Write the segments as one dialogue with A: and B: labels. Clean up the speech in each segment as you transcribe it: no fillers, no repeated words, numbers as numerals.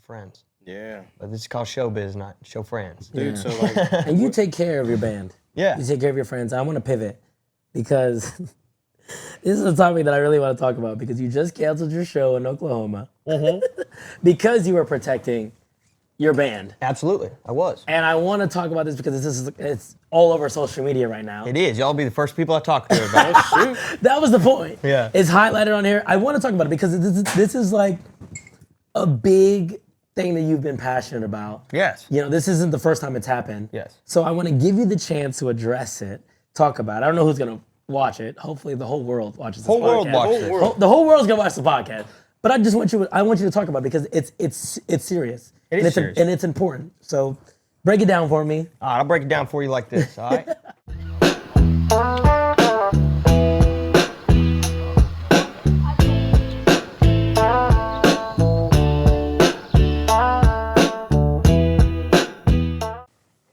A: friends.
B: Yeah.
A: But this is called showbiz, not show friends.
B: Dude, so like...
C: And you take care of your band.
A: Yeah.
C: You take care of your friends. I want to pivot because this is a topic that I really want to talk about because you just canceled your show in Oklahoma because you were protecting your band.
A: Absolutely, I was.
C: And I want to talk about this because it's all over social media right now.
A: It is. Y'all be the first people I talk to about.
C: That was the point.
A: Yeah.
C: It's highlighted on here. I want to talk about it because this is like a big thing that you've been passionate about.
A: Yes.
C: You know, this isn't the first time it's happened.
A: Yes.
C: So I want to give you the chance to address it, talk about it. I don't know who's going to watch it. Hopefully the whole world watches this podcast.
A: Whole world watches it.
C: The whole world's going to watch the podcast. But I just want you to talk about it because it's serious.
A: It is serious.
C: And it's important. So break it down for me.
A: All right, I'll break it down for you like this, all right?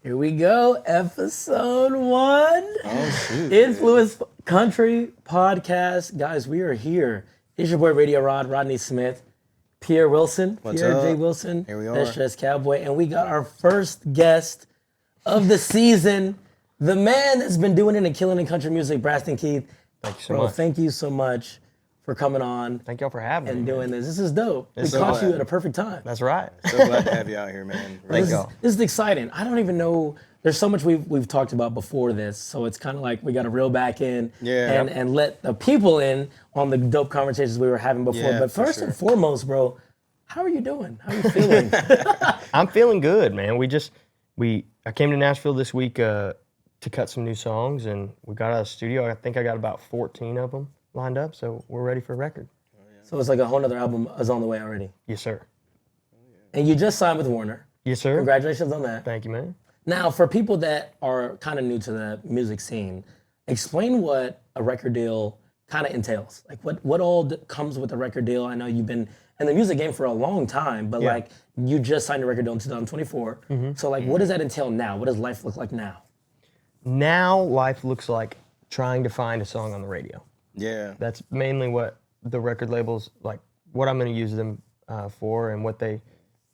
C: Here we go, episode 1.
B: Oh, shoot.
C: Influence Country Podcast. Guys, we are here. It's your boy Radio Rodney Smith, Pierre Wilson,
B: What's
C: Pierre
B: up?
C: J. Wilson,
B: Here we are.
C: Best Dressed Cowboy, and we got our first guest of the season, the man that's been doing it and killing in country music, Braxton Keith.
A: Thank you so
C: Bro,
A: much.
C: thank you so much for coming on
A: Thank y'all for having me.
C: and
A: man.
C: doing this. This is dope. We
B: so
C: caught you
B: glad.
C: at a perfect time.
A: That's right.
B: So glad to have you out here, man.
A: Thank
C: This
A: y'all.
C: is exciting. I don't even know. There's so much we've talked about before this, so it's kind of like we got to reel back in
B: Yeah.
C: and let the people in on the dope conversations we were having before.
B: Yeah,
C: But
B: for
C: first
B: sure.
C: and foremost, bro, how are you doing? How are you feeling?
A: I'm feeling good, man. I came to Nashville this week to cut some new songs, and we got out of the studio. I think I got about 14 of them lined up, so we're ready for a record.
C: So it's like a whole nother album is on the way already.
A: Yes, sir.
C: And you just signed with Warner.
A: Yes, sir.
C: Congratulations on that.
A: Thank you, man.
C: Now, for people that are kind of new to the music scene, explain what a record deal kind of entails. Like what all comes with a record deal. I know you've been in the music game for a long time, but
A: Yeah.
C: like you just signed a record deal in 2024. So like what does that entail now? What does life look like now?
A: Now life looks like trying to find a song on the radio.
B: Yeah.
A: That's mainly what the record labels, like what I'm going to use them for, and what they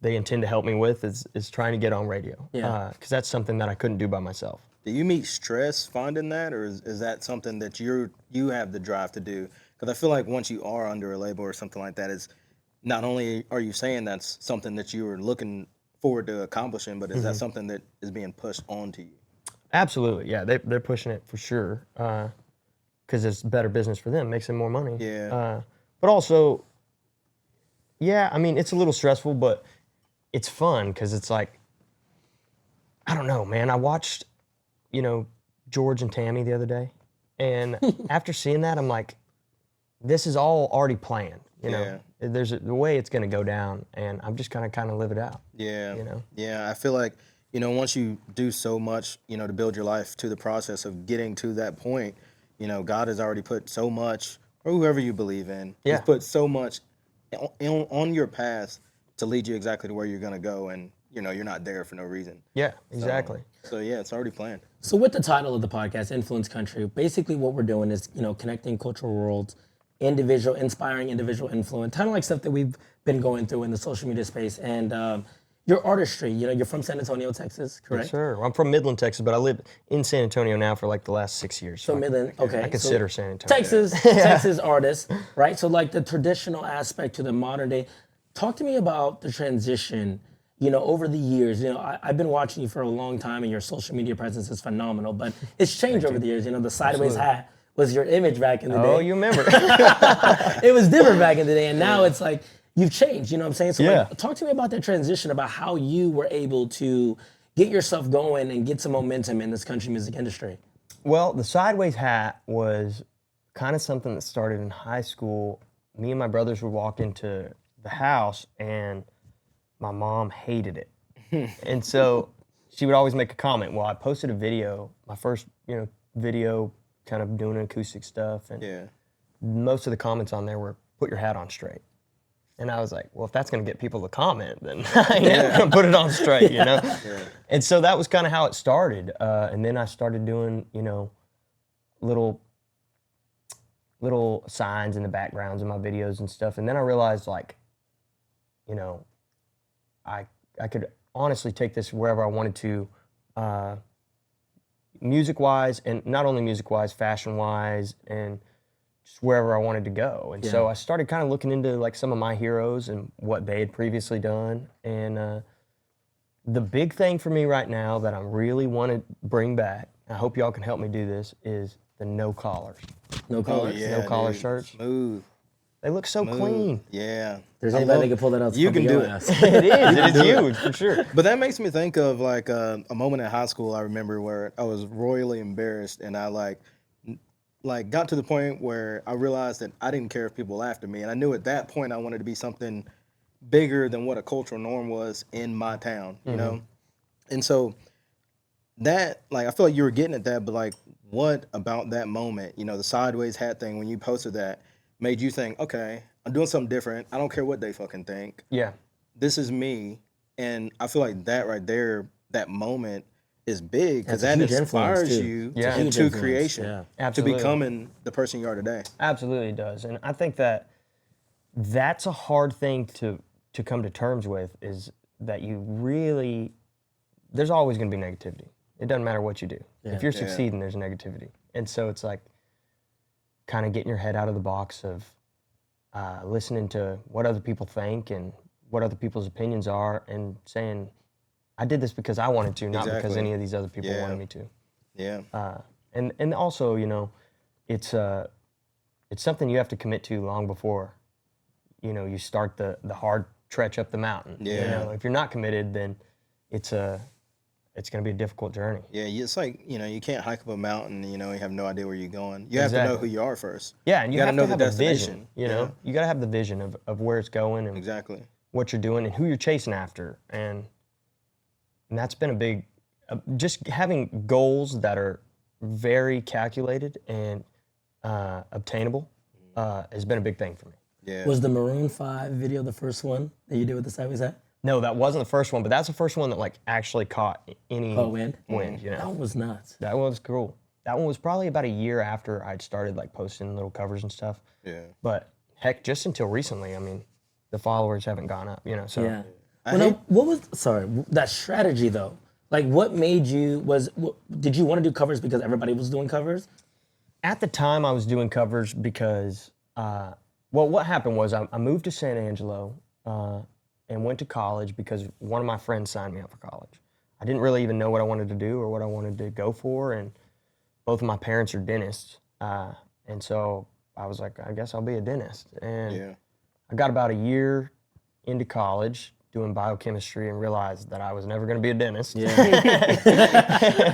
A: intend to help me with is trying to get on radio.
C: Yeah.
A: Because that's something that I couldn't do by myself.
B: Do you meet stress finding that, or is that something that you have the drive to do? Because I feel like once you are under a label or something like that, is not only are you saying that's something that you were looking forward to accomplishing, but is that something that is being pushed onto you?
A: Absolutely, yeah. They're pushing it for sure because it's better business for them, makes them more money.
B: Yeah.
A: But also, yeah, I mean, it's a little stressful, but it's fun because it's like, I don't know, man. I watched, George and Tammy the other day, and after seeing that, I'm like, this is all already planned.
B: Yeah.
A: There's the way it's gonna go down, and I'm just gonna kind of live it out.
B: Yeah.
A: You know?
B: Yeah, I feel like, once you do so much, to build your life to the process of getting to that point, God has already put so much, or whoever you believe in,
A: Yeah.
B: He's put so much on your path to lead you exactly to where you're going to go, and, you're not there for no reason.
A: Yeah, exactly.
B: So yeah, it's already planned.
C: So with the title of the podcast, Influence Country, basically what we're doing is, connecting cultural worlds, inspiring individual influence, kind of like stuff that we've been going through in the social media space. And your artistry, you're from San Antonio, Texas, correct?
A: Yes, sir. Well, I'm from Midland, Texas, but I live in San Antonio now for like the last 6 years.
C: So Midland, okay.
A: I consider San Antonio.
C: Texas artist, right? So like the traditional aspect to the modern day. Talk to me about the transition, over the years. I've been watching you for a long time, and your social media presence is phenomenal, but it's changed over the years. The sideways hat was your image back in the day.
A: Oh, you remember.
C: It was different back in the day, and now it's like, you've changed, you know what I'm saying? So
A: Yeah.
C: like, talk to me about that transition, about how you were able to get yourself going and get some momentum in this country music industry.
A: Well, the sideways hat was kind of something that started in high school. Me and my brothers would walk into the house, and my mom hated it. And so she would always make a comment. Well, I posted a video, my first, video kind of doing acoustic stuff, and
B: Yeah.
A: most of the comments on there were, put your hat on straight. And I was like, well, if that's going to get people to comment, then I ain't going to put it on straight,
B: Yeah.
A: And so that was kind of how it started. And then I started doing, little signs in the backgrounds of my videos and stuff. And then I realized, like, I could honestly take this wherever I wanted to, music-wise, and not only music-wise, fashion-wise, and just wherever I wanted to go. And so I started kind of looking into like some of my heroes and what they had previously done. And the big thing for me right now that I really want to bring back, I hope y'all can help me do this, is the no collars.
C: No collars.
B: Yeah,
A: No collar
B: dude.
A: shirts.
B: Smooth.
A: They look so clean.
B: Yeah.
C: There's
B: I
C: anybody
B: love-
C: that can pull that out.
B: You can do it.
A: It is huge, for sure.
B: But that makes me think of like a moment in high school I remember where I was royally embarrassed, and I like got to the point where I realized that I didn't care if people laughed at me, and I knew at that point I wanted to be something bigger than what a cultural norm was in my town, you know? And so that, like, I feel like you were getting at that, but like, what about that moment, you know, the sideways hat thing, when you posted that, made you think, okay, I'm doing something different. I don't care what they fucking think.
A: Yeah.
B: This is me. And I feel like that right there, that moment is big, because
C: That's a
B: that
C: huge influence,
B: inspires
C: too.
B: you
A: Yeah.
B: into
C: Huge influence,
B: creation,
C: yeah.
B: to
A: Absolutely.
B: becoming the person you are today.
A: Absolutely does. And I think that that's a hard thing to come to terms with, is that you really, there's always going to be negativity. It doesn't matter what you do. If you're succeeding, there's negativity. And so it's like kind of getting your head out of the box of listening to what other people think and what other people's opinions are, and saying, I did this because I wanted to, not because
B: Exactly.
A: any of these other people
B: Yeah.
A: wanted me to.
B: Yeah.
A: And also, you know, it's something you have to commit to long before, you know, you start the hard trek up the mountain. You
B: Yeah.
A: know, if you're not committed, then it's going to be a difficult journey.
B: Yeah, it's like, you know, you can't hike up a mountain, you know, you have no idea where you're going. You have to know
A: Exactly.
B: who you are first.
A: Yeah, and you
B: gotta
A: have
B: know
A: to
B: the
A: have a
B: destination.
A: vision, you know? You got to have the vision of where it's going and
B: Exactly.
A: what you're doing and who you're chasing after. And that's been a big, just having goals that are very calculated and obtainable has been a big thing for me.
B: Yeah.
C: Was the Maroon 5 video the first one that you did with the sideways hat?
A: No, that wasn't the first one, but that's the first one that like actually caught any
C: Wind?
A: wind, you
C: That
A: know?
C: one was nuts.
A: That was cool. That one was probably about a year after I'd started like posting little covers and stuff.
B: Yeah.
A: But heck, just until recently, I mean, the followers haven't gone up, you know, so.
C: Yeah. Well, now, what was, sorry, that strategy though? Like what made you, did you want to do covers because everybody was doing covers?
A: At the time, I was doing covers because, well, what happened was I moved to San Angelo and went to college because one of my friends signed me up for college. I didn't really even know what I wanted to do or what I wanted to go for, and both of my parents are dentists. And so I was like, I guess I'll be a dentist. And
B: Yeah.
A: I got about a year into college doing biochemistry and realized that I was never going to be a dentist.
C: Yeah.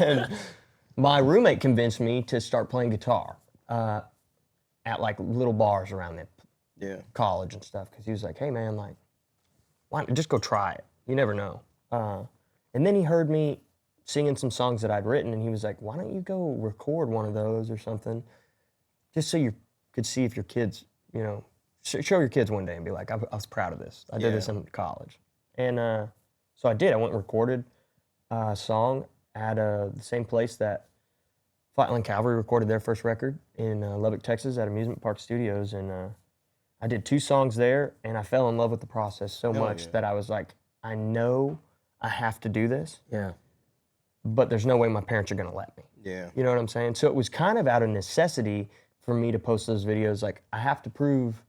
A: And my roommate convinced me to start playing guitar at like little bars around the
B: Yeah.
A: college and stuff, because he was like, hey man, like, why not just go try it? You never know. And then he heard me singing some songs that I'd written, and he was like, why don't you go record one of those or something, just so you could see if your kids, you know, show your kids one day and be like, I was proud of this. I did this in college. And so I did. I went and recorded a song at the same place that Flatland Cavalry recorded their first record in Lubbock, Texas at Amusement Park Studios. And I did 2 songs there, and I fell in love with the process so much that I was like, I know I have to do this,
C: Yeah.
A: but there's no way my parents are going to let me.
B: Yeah.
A: You know what I'm saying? So it was kind of out of necessity for me to post those videos. Like, I have to prove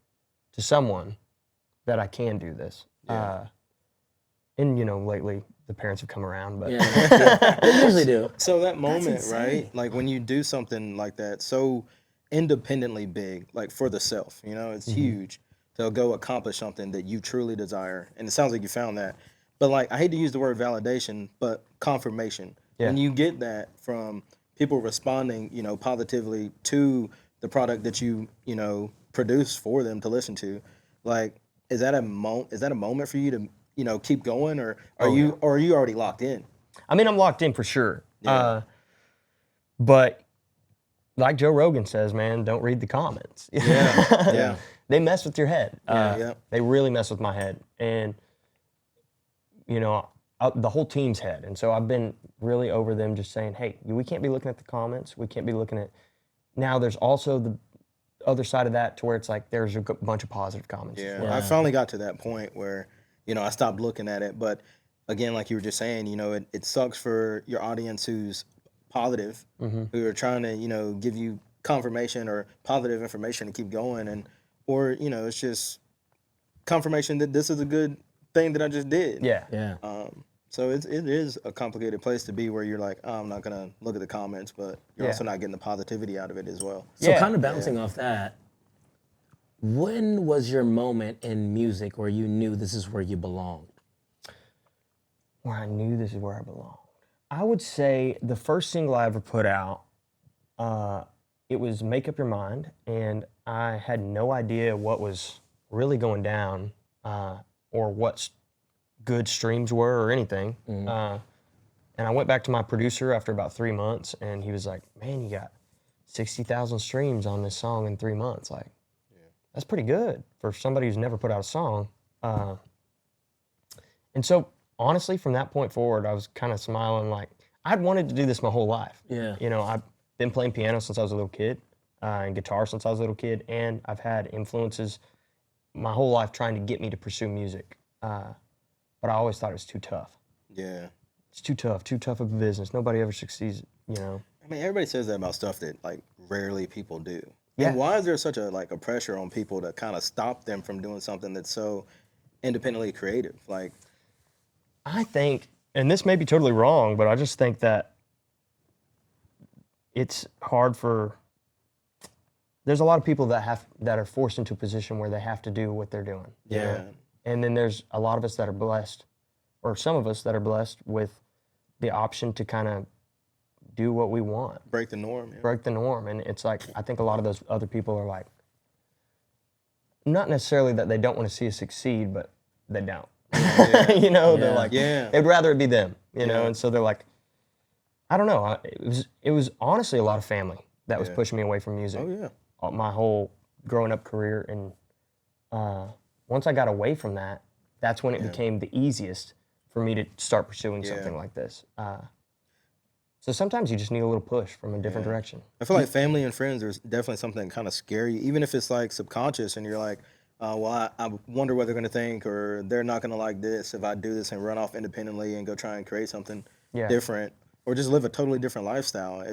A: to someone that I can do this.
B: Yeah.
A: And, you know, lately the parents have come around, but
C: Yeah. They usually do.
B: So that moment,
C: insane.
B: right? Like when you do something like that, so independently big, like for the self, you know, it's huge to go accomplish something that you truly desire. And it sounds like you found that. But like, I hate to use the word validation, but confirmation.
A: Yeah.
B: When you get that from people responding, you know, positively to the product that you know, produce for them to listen to, like, is that a moment for you to, you know, keep going, or are you already locked in?
A: I mean, I'm locked in for sure. But like Joe Rogan says, man, don't read the comments.
B: Yeah.
A: They mess with your head.
B: Yeah.
A: They really mess with my head. And, you know, the whole team's head. And so I've been really over them just saying, hey, we can't be looking at the comments. We can't be looking at... Now there's also the other side of that to where it's like there's a bunch of positive comments.
B: Yeah.
A: as well.
B: I finally got to that point where I stopped looking at it. But again, like you were just saying, it sucks for your audience who's positive, who are trying to, give you confirmation or positive information to keep going, or it's just confirmation that this is a good thing that I just did.
A: Yeah.
C: Yeah.
B: So it is a complicated place to be where you're like, oh, I'm not gonna look at the comments, but you're also not getting the positivity out of it as well.
C: So
A: Yeah.
C: kind of bouncing off that, when was your moment in music where you knew this is where you belonged?
A: Where I knew this is where I belonged. I would say the first single I ever put out, it was Make Up Your Mind, and I had no idea what was really going down or what good streams were or anything. And I went back to my producer after about 3 months, and he was like, man, you got 60,000 streams on this song in 3 months. Like, that's pretty good for somebody who's never put out a song. And so, honestly, from that point forward, I was kind of smiling like, I'd wanted to do this my whole life.
C: Yeah.
A: I've been playing piano since I was a little kid, and guitar since I was a little kid, and I've had influences my whole life trying to get me to pursue music. But I always thought it was too tough.
B: Yeah.
A: It's too tough of a business. Nobody ever succeeds,
B: I mean, everybody says that about stuff that like rarely people do.
A: Yeah.
B: And why is there such a pressure on people to kind of stop them from doing something that's so independently creative? Like,
A: I think, and this may be totally wrong, but I just think that it's hard there's a lot of people that are forced into a position where they have to do what they're doing.
B: yeah.
A: And then there's a lot of us that are blessed, or some of us that are blessed with the option to kind of do what we want,
B: Break the norm. Yeah.
A: break the norm. And it's like, I think a lot of those other people are like, not necessarily that they don't want to see us succeed, but they don't. They're like, they'd rather it be them, know? And so they're like, I don't know. It was honestly a lot of family that was pushing me away from music.
B: Oh, yeah.
A: My whole growing up career. And once I got away from that, that's when it became the easiest for me to start pursuing something like this. So sometimes you just need a little push from a different direction.
B: I feel like family and friends, there's definitely something kind of scary, even if it's like subconscious and you're like, well, I wonder what they're going to think, or they're not going to like this if I do this and run off independently and go try and create something different, or just live a totally different lifestyle.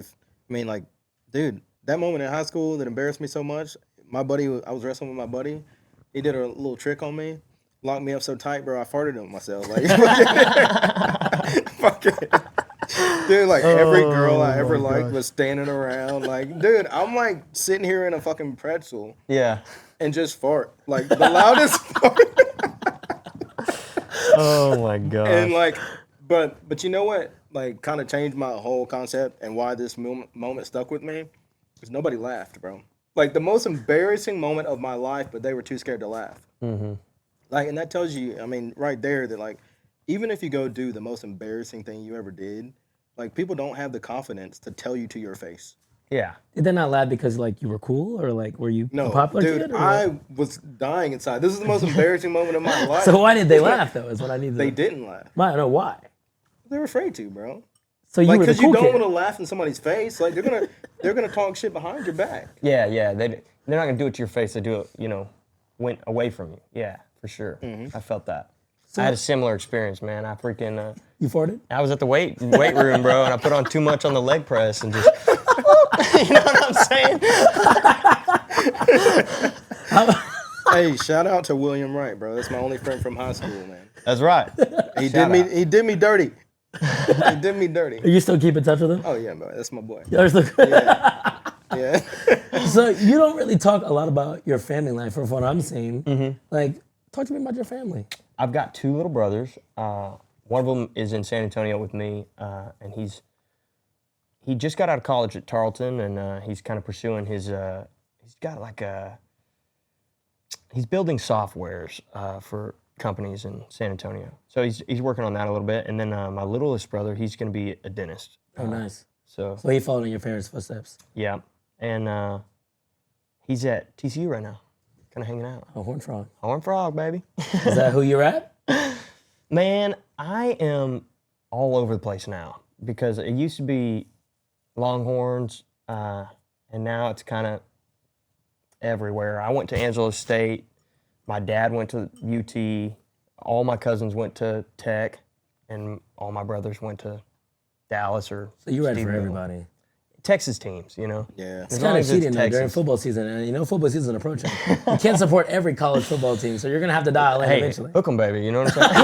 B: Dude, that moment in high school that embarrassed me so much, I was wrestling with my buddy. He did a little trick on me, locked me up so tight, bro, I farted on myself. Like, fuck it. Dude, like every girl I ever liked was standing around. Like, dude, I'm like sitting here in a fucking pretzel.
A: Yeah.
B: And just fart. Like the loudest fart.
A: Oh my God.
B: And like, but you know what? Like, kind of changed my whole concept and why this moment stuck with me. Because nobody laughed, bro. Like the most embarrassing moment of my life, but they were too scared to laugh.
A: Mm-hmm.
B: Like, and that tells you, I mean, right there that like, even if you go do the most embarrassing thing you ever did, like people don't have the confidence to tell you to your face.
A: Yeah.
C: Did they not laugh because like you were cool, or like were you a
B: No,
C: popular
B: dude,
C: kid? Or
B: I
C: what?
B: was dying inside. This is the most embarrassing moment of my life.
C: So why did they laugh though? Is what I need to.
B: They didn't laugh.
C: Why? No, why?
B: They were afraid to, bro.
C: So you
B: Like,
C: were the
B: because
C: cool
B: you don't
C: kid.
B: want to laugh in somebody's face. Like they're gonna talk shit behind your back.
A: Yeah. They're not gonna do it to your face. They do it, went away from you. Yeah, for sure. I felt that. I had a similar experience, man. I freaking.
C: You farted?
A: I was at the weight room, bro, and I put on too much on the leg press and just. You know what I'm saying?
B: Hey, shout out to William Wright, bro. That's my only friend from high school, man.
A: That's right.
B: He
A: Shout out.
B: He did me dirty. He did me dirty.
C: You still keep in touch with him?
B: Oh yeah, bro. That's my boy.
C: Y'all still-
B: Yeah.
C: So you don't really talk a lot about your family life, from what I'm seeing.
A: Mm-hmm.
C: Like, talk to me about your family.
A: I've got 2 little brothers. One of them is in San Antonio with me, and he just got out of college at Tarleton, and he's kind of pursuing his. He's got like he's building softwares for companies in San Antonio. So he's working on that a little bit, and then my littlest brother, he's going to be a dentist.
C: Oh, nice.
A: So
C: So he followed in your parents' footsteps.
A: yeah, and he's at TCU right now, kind of hanging out.
C: Oh, Horned Frog.
A: Horned Frog, baby.
C: Is that who you're at?
A: Man, I am all over the place now because it used to be Longhorns, and now it's kind of everywhere. I went to Angelo State. My dad went to UT. all my cousins went to Tech, and all my brothers went to Dallas or.
C: So you read for
A: Stephenville.
C: everybody.
A: Texas teams, you know.
B: Yeah.
C: It's kind of cheating though during football season, and you know football season approaching. You can't support every college football team, so you're gonna have to dial in
A: Hey,
C: eventually.
A: hook 'em, baby. You know what I'm saying?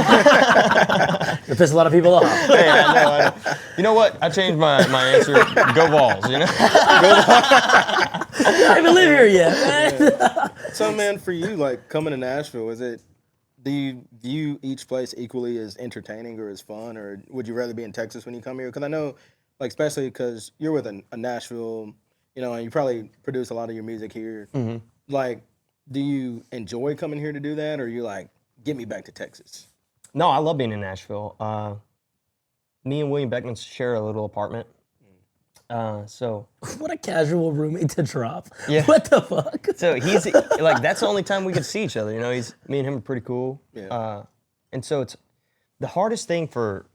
C: You're pissing a lot of people off.
A: Hey, I know. You know what? I changed my answer. Go Vols. You know.
C: I don't even live here yet, man.
B: So, man, for you, like coming to Nashville, do you view each place equally as entertaining or as fun, or would you rather be in Texas when you come here? Because I know, like, especially because you're with a Nashville, you know, and you probably produce a lot of your music here.
A: Mm-hmm.
B: Like, do you enjoy coming here to do that, or are you like, get me back to Texas?
A: No, I love being in Nashville. Me and William Beckman share a little apartment. So
C: What a casual roommate to drop.
A: Yeah.
C: What the fuck?
A: So he's like, that's the only time we get to see each other. You know, me and him are pretty cool.
B: Yeah.
A: And so it's the hardest thing for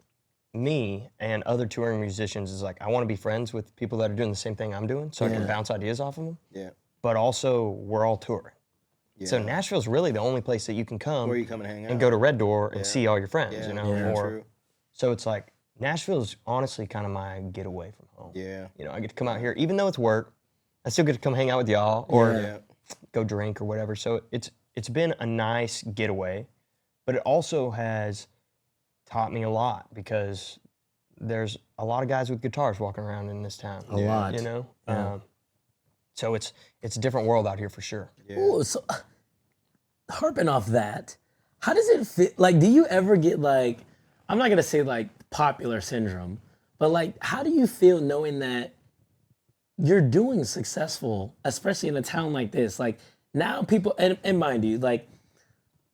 A: me and other touring musicians is like, I want to be friends with people that are doing the same thing I'm doing, so I can bounce ideas off of them.
B: Yeah.
A: But also, we're all touring.
B: Yeah.
A: So Nashville's really the only place that you can come
B: Where you come and hang out?
A: and go to Red Door and
B: Yeah.
A: see all your friends.
B: Yeah.
A: You know,
B: Yeah,
A: or
B: true.
A: so it's like Nashville's honestly kind of my getaway from home.
B: Yeah.
A: You know, I get to come out here, even though it's work. I still get to come hang out with y'all or
B: Yeah.
A: go drink or whatever. So it's been a nice getaway, but it also has taught me a lot because there's a lot of guys with guitars walking around in this town.
C: A lot.
A: You know, so it's a different world out here for sure.
B: Yeah.
C: Ooh, so harping off that, how does it feel? Like, do you ever get like, I'm not gonna say like popular syndrome, but like, how do you feel knowing that you're doing successful, especially in a town like this? Like now people, and mind you, like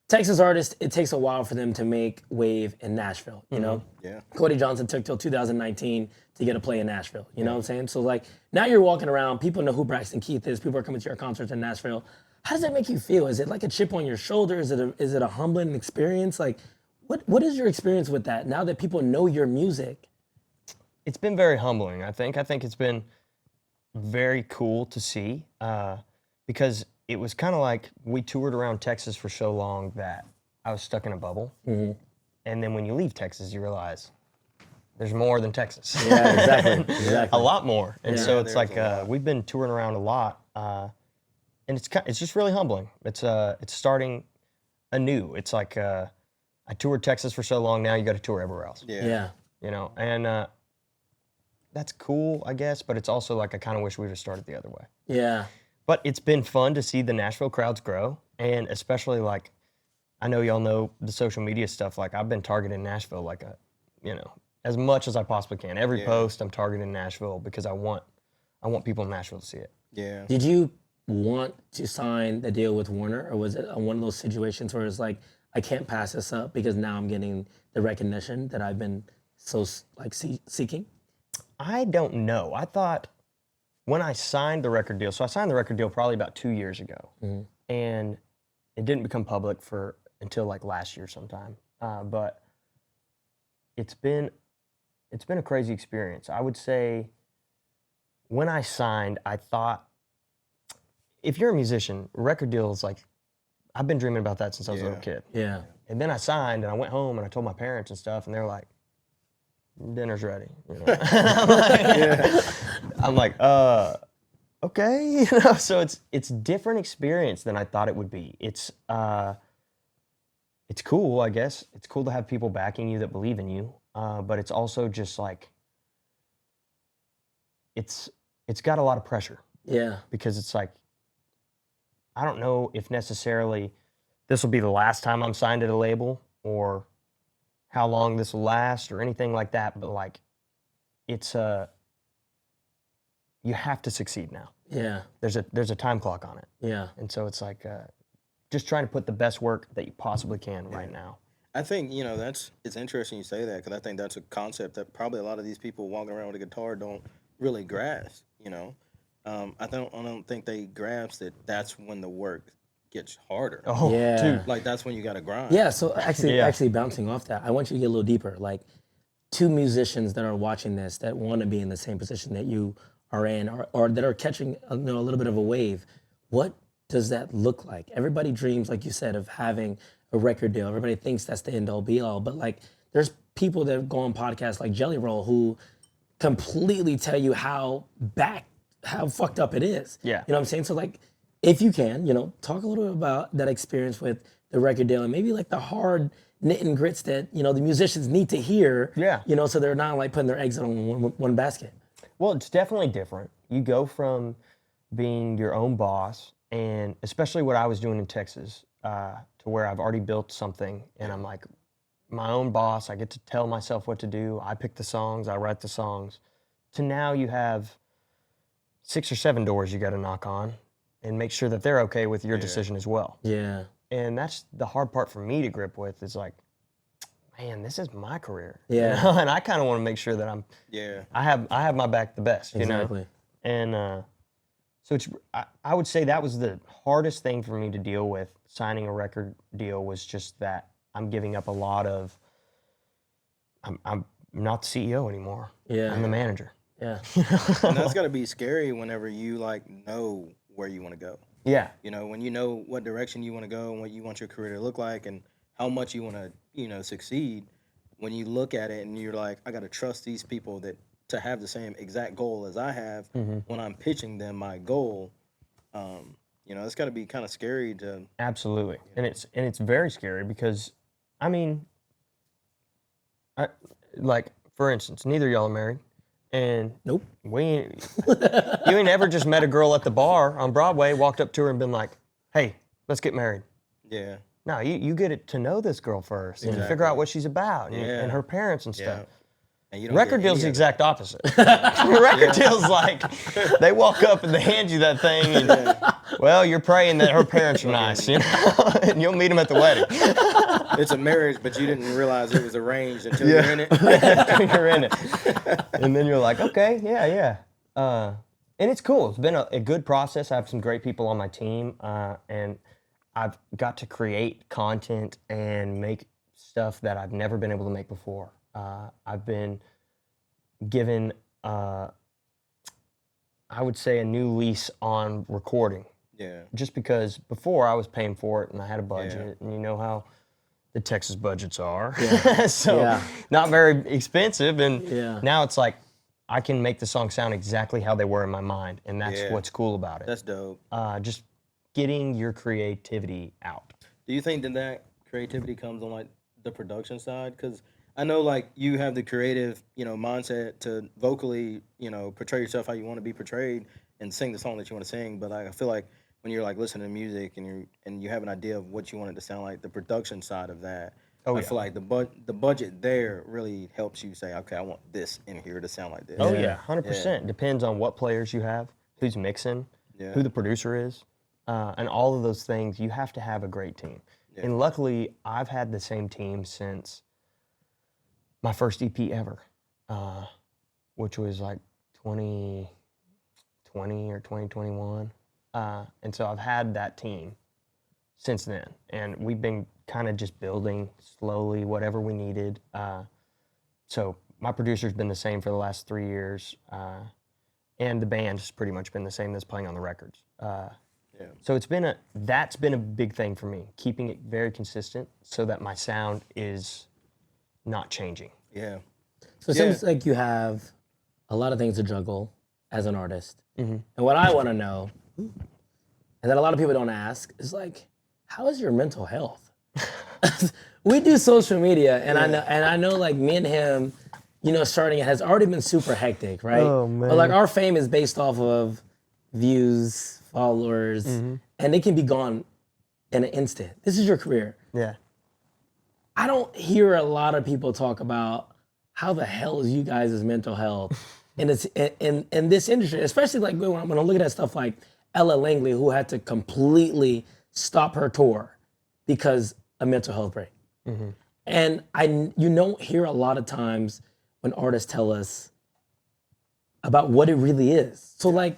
C: Texas artists, it takes a while for them to make wave in Nashville, you know?
B: Yeah.
C: Cody Johnson took till 2019 to get a play in Nashville. You know what I'm saying? So like now you're walking around, people know who Braxton Keith is, people are coming to your concerts in Nashville. How does that make you feel? Is it like a chip on your shoulder? Is it a humbling experience? Like what is your experience with that now that people know your music?
A: It's been very humbling, I think. I think it's been very cool to see because it was kind of like we toured around Texas for so long that I was stuck in a bubble.
C: Mm-hmm.
A: And then when you leave Texas, you realize there's more than Texas.
C: Yeah, exactly. Exactly.
A: A lot more. And
C: Yeah.
A: so it's
B: There's
A: like
B: a lot.
A: we've been touring around a lot, and it's just really humbling. It's starting anew. It's like I toured Texas for so long. Now you got to tour everywhere else.
B: Yeah.
C: Yeah.
A: You know, and that's cool, I guess. But it's also like I kind of wish we would have started the other way.
C: Yeah.
A: But it's been fun to see the Nashville crowds grow, and especially like I know y'all know the social media stuff. Like I've been targeting Nashville like as much as I possibly can. Every post I'm targeting Nashville because I want people in Nashville to see it.
B: Yeah.
C: Did you want to sign the deal with Warner, or was it one of those situations where it's like, I can't pass this up because now I'm getting the recognition that I've been so like seeking?
A: I don't know. I thought when I signed the record deal, so I signed the record deal probably about 2 years ago, and it didn't become public until like last year sometime. But it's been a crazy experience. I would say when I signed, I thought if you're a musician, record deal is like I've been dreaming about that since I was a little kid.
C: Yeah.
A: And then I signed and I went home and I told my parents and stuff, and they're like, dinner's ready. You know? I'm like, okay. You know, so it's different experience than I thought it would be. It's cool, I guess. It's cool to have people backing you that believe in you. But it's also just like it's got a lot of pressure.
C: Yeah.
A: Because it's like I don't know if necessarily this will be the last time I'm signed at a label or how long this will last or anything like that, but like it's you have to succeed now.
C: Yeah.
A: There's a time clock on it.
C: Yeah.
A: And so it's like just trying to put the best work that you possibly can right now.
B: I think, it's interesting you say that because I think that's a concept that probably a lot of these people walking around with a guitar don't really grasp, I don't think they grasp that that's when the work gets harder.
A: Oh,
C: Yeah.
A: dude.
B: Like that's when you got to grind.
C: Yeah, so actually,
A: Yeah.
C: actually bouncing off that, I want you to get a little deeper. Like, two musicians that are watching this that want to be in the same position that you are in, or that are catching a little bit of a wave. What does that look like? Everybody dreams, like you said, of having a record deal. Everybody thinks that's the end all be all, but like there's people that go on podcasts like Jelly Roll who completely tell you how fucked up it is.
A: Yeah.
C: You know what I'm saying? So like, if you can, talk a little bit about that experience with the record deal and maybe like the hard knit and grits that, the musicians need to hear.
A: Yeah.
C: So they're not like putting their eggs in one basket.
A: Well, it's definitely different. You go from being your own boss, and especially what I was doing in Texas, to where I've already built something, and I'm like my own boss. I get to tell myself what to do. I pick the songs. I write the songs. To now you have 6 or 7 doors you got to knock on and make sure that they're okay with your decision as well.
C: Yeah.
A: And that's the hard part for me to grip with is like, man, this is my career.
C: Yeah.
A: And I kind of want to make sure that I have my back the best,
C: Exactly.
A: And so I would say that was the hardest thing for me to deal with signing a record deal, was just that I'm giving up a lot of, I'm not the CEO anymore.
C: Yeah.
A: I'm the manager.
C: Yeah.
B: And that's got to be scary whenever you like know where you want to go.
A: Yeah.
B: When you know what direction you want to go and what you want your career to look like and how much you want to, succeed, when you look at it and you're like, I got to trust these people to have the same exact goal as I have when I'm pitching them my goal. It's got to be kind of scary to.
A: Absolutely. And it's very scary because, I mean, like, for instance, neither of y'all are married. And
C: Nope.
A: you ain't ever just met a girl at the bar on Broadway, walked up to her and been like, hey, let's get married.
B: Yeah.
A: No, you get to know this girl first and figure out what she's about and her parents and stuff.
B: And you don't
A: Record
B: get
A: deal's
B: any
A: the
B: of
A: exact opposite. Record deal's like, they walk up and they hand you that thing and, well, you're praying that her parents are nice, and you'll meet them at the wedding.
B: It's a marriage, but you didn't realize it was arranged until you're in it.
A: You're in it. And then you're like, okay, yeah. And it's cool. It's been a good process. I have some great people on my team, and I've got to create content and make stuff that I've never been able to make before. I've been given, I would say, a new lease on recording.
B: Yeah.
A: Just because before I was paying for it and I had a budget, and you know how the Texas budgets are. Yeah. So not very expensive, and now it's like I can make the song sound exactly how they were in my mind, and that's what's cool about it.
B: That's dope.
A: Just getting your creativity out.
B: Do you think that creativity comes on like the production side? Because I know like you have the creative, mindset to vocally, portray yourself how you want to be portrayed and sing the song that you want to sing. But I feel like when you're like listening to music and you have an idea of what you want it to sound like, the production side of that, I feel like the budget there really helps you say, okay, I want this in here to sound like this.
A: Oh yeah, 100%. Depends on what players you have, who's mixing, who the producer is, and all of those things. You have to have a great team. Yeah. And luckily, I've had the same team since my first EP ever, which was like 2020 or 2021. And so I've had that team since then. And we've been kind of just building slowly whatever we needed. So my producer's been the same for the last 3 years. And the band's pretty much been the same that's playing on the records. So that's been a big thing for me, keeping it very consistent so that my sound is not changing.
B: Yeah.
C: So it seems like you have a lot of things to juggle as an artist. And what I want to know, and that a lot of people don't ask, is like, how is your mental health? We do social media, and I know like me and him, starting it has already been super hectic, right?
A: Oh, man.
C: But like our fame is based off of views, followers, and they can be gone in an instant. This is your career.
A: Yeah.
C: I don't hear a lot of people talk about how the hell is you guys' mental health in this industry, especially like when I'm looking at stuff like Ella Langley, who had to completely stop her tour because of mental health break. And you don't hear a lot of times when artists tell us about what it really is. So like,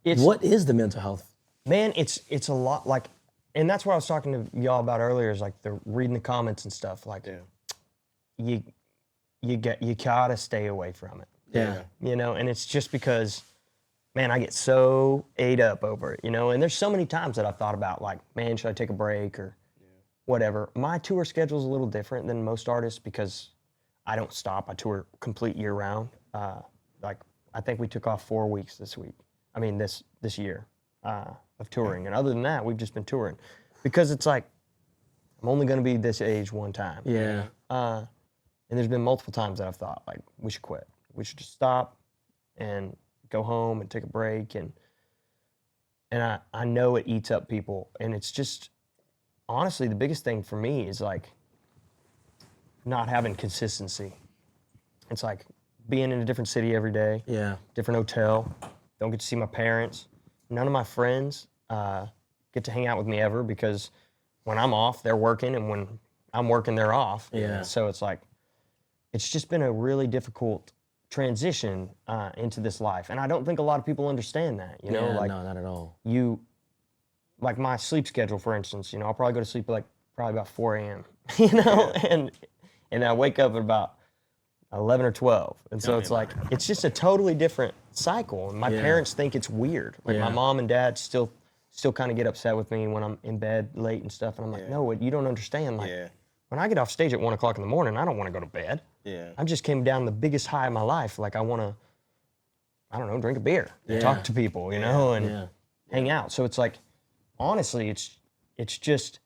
C: what is the mental health?
A: Man, it's a lot like, and that's what I was talking to y'all about earlier, is like the reading the comments and stuff. Like, you gotta stay away from it.
C: Yeah.
A: And it's just because, man, I get so ate up over it, and there's so many times that I've thought about like, man, should I take a break or, whatever. My tour schedule is a little different than most artists because I don't stop. I tour complete year round. Like I think we took off 4 weeks this year of touring. And other than that, we've just been touring because it's like, I'm only going to be this age one time.
C: Yeah.
A: And there's been multiple times that I've thought, like, we should quit. We should just stop and go home and take a break. And I know it eats up people. And it's just, honestly, the biggest thing for me is, like, not having consistency. It's like being in a different city every day, different hotel, don't get to see my parents. None of my friends get to hang out with me ever because when I'm off, they're working, and when I'm working, they're off.
C: Yeah.
A: So it's like, it's just been a really difficult transition into this life. And I don't think a lot of people understand that, you know?
C: Yeah,
A: Like,
C: no, not at all.
A: like my sleep schedule, for instance, you know, I'll probably go to sleep like probably about 4 a.m., you know? And I wake up at about 11 or 12. And so it's like, it's just a totally different cycle. And my parents think it's weird. Like my mom and dad still kind of get upset with me when I'm in bed late and stuff. And I'm like, no, you don't understand. Like, when I get off stage at 1 o'clock in the morning, I don't want to go to bed. I just came down the biggest high of my life. Like, I want to, I don't know, drink a beer, and talk to people, you know, and hang out. So it's like, honestly, it's just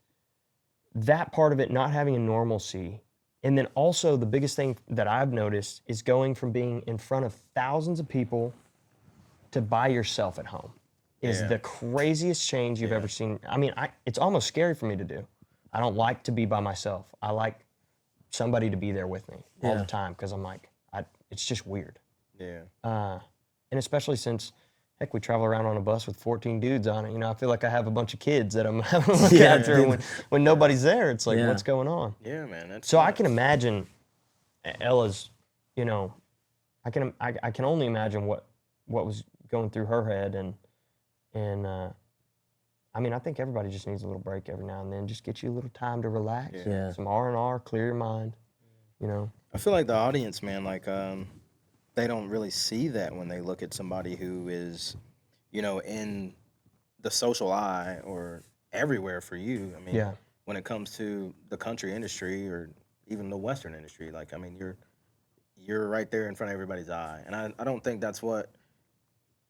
A: that part of it, not having a normalcy. And then also the biggest thing that I've noticed is going from being in front of thousands of people to by yourself at home is the craziest change you've ever seen. I mean, it's almost scary for me to do. I don't like to be by myself. I like somebody to be there with me all the time because I'm like, it's just weird. And especially since, heck, we travel around on a bus with 14 dudes on it. You know, I feel like I have a bunch of kids that I'm having to look after. When nobody's there, it's like, what's going on?
B: Yeah, man. That's
A: so
B: nuts.
A: I can imagine Ella's, you know, I can only imagine what was going through her head. And I mean, I think everybody just needs a little break every now and then. Just get you a little time to relax. Some R&R, clear your mind, you know.
B: I feel like the audience, man, like, they don't really see that when they look at somebody who is, you know, in the social eye or everywhere for you. I mean, when it comes to the country industry or even the Western industry, like, I mean, you're right there in front of everybody's eye. And I don't think that's what,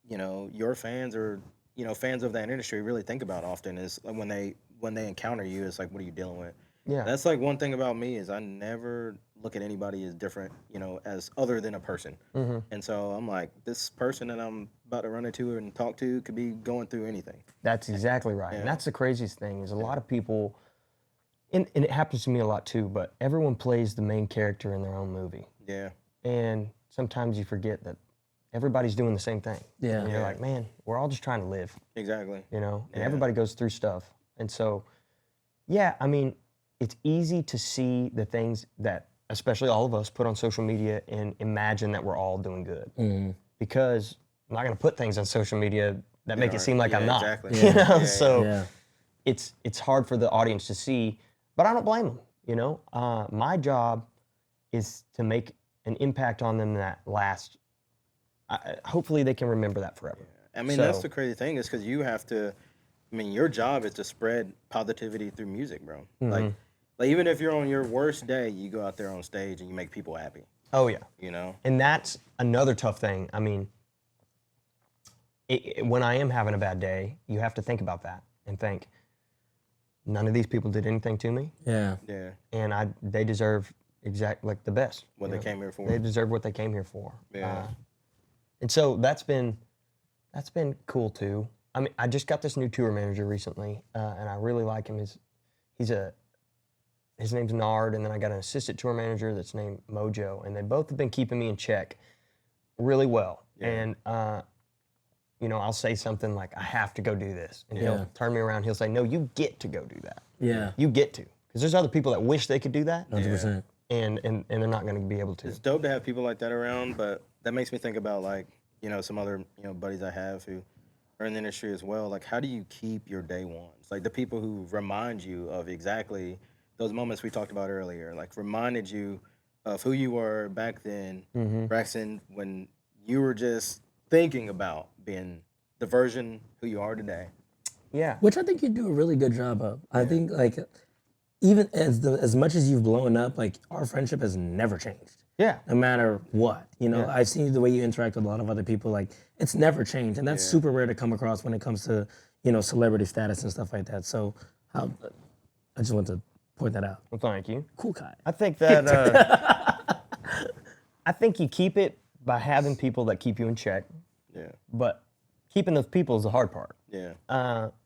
B: you know, your fans or, you know, fans of that industry really think about often is like when they encounter you, it's like, what are you dealing with? That's like one thing about me is I never look at anybody as different, you know, as other than a person. And so I'm like, this person that I'm about to run into and talk to could be going through anything.
A: That's exactly right. And that's the craziest thing is a lot of people, and it happens to me a lot too, but everyone plays the main character in their own movie. And sometimes you forget that everybody's doing the same thing. And you're like, man, we're all just trying to live.
B: Exactly.
A: You know, and everybody goes through stuff. And so, I mean, it's easy to see the things that, especially all of us, put on social media and imagine that we're all doing good. Because I'm not going to put things on social media that make it seem like I'm not.
B: Exactly.
A: You know, so it's hard for the audience to see, but I don't blame them. You know, my job is to make an impact on them that lasts. Hopefully, they can remember that forever.
B: I mean, that's the crazy thing is because you have to. I mean, your job is to spread positivity through music, bro. Like even if you're on your worst day, you go out there on stage and you make people happy.
A: Oh yeah.
B: You know.
A: And that's another tough thing. I mean, when I am having a bad day, you have to think about that and think, none of these people did anything to me. And they deserve like the best.
B: What they came here for.
A: They deserve what they came here for. And so that's been cool too. I mean, I just got this new tour manager recently, and I really like him. His name's Nard, and then I got an assistant tour manager that's named Mojo, and they both have been keeping me in check really well. And you know, I'll say something like, I have to go do this. And he'll turn me around, he'll say, no, you get to go do that. You get to. Because there's other people that wish they could do that.
C: 100%.
A: And they're not going to be able to.
B: It's dope to have people like that around, but that makes me think about, like, you know, some other, you know, buddies I have who are in the industry as well. Like, how do you keep your day ones? Like, the people who remind you of exactly those moments we talked about earlier, like, reminded you of who you were back then, Braxton, when you were just thinking about being the version who you are today.
C: Which I think you do a really good job of. I think, like, even as much as you've blown up, like our friendship has never changed.
A: Yeah.
C: No matter what,
A: Yeah.
C: I've seen the way you interact with a lot of other people. Like it's never changed, and that's super rare to come across when it comes to celebrity status and stuff like that. So, I just want to point that out.
A: Well, thank you.
C: Cool guy.
A: I think that I think you keep it by having people that keep you in check.
B: Yeah.
A: But keeping those people is the hard part.
B: Yeah.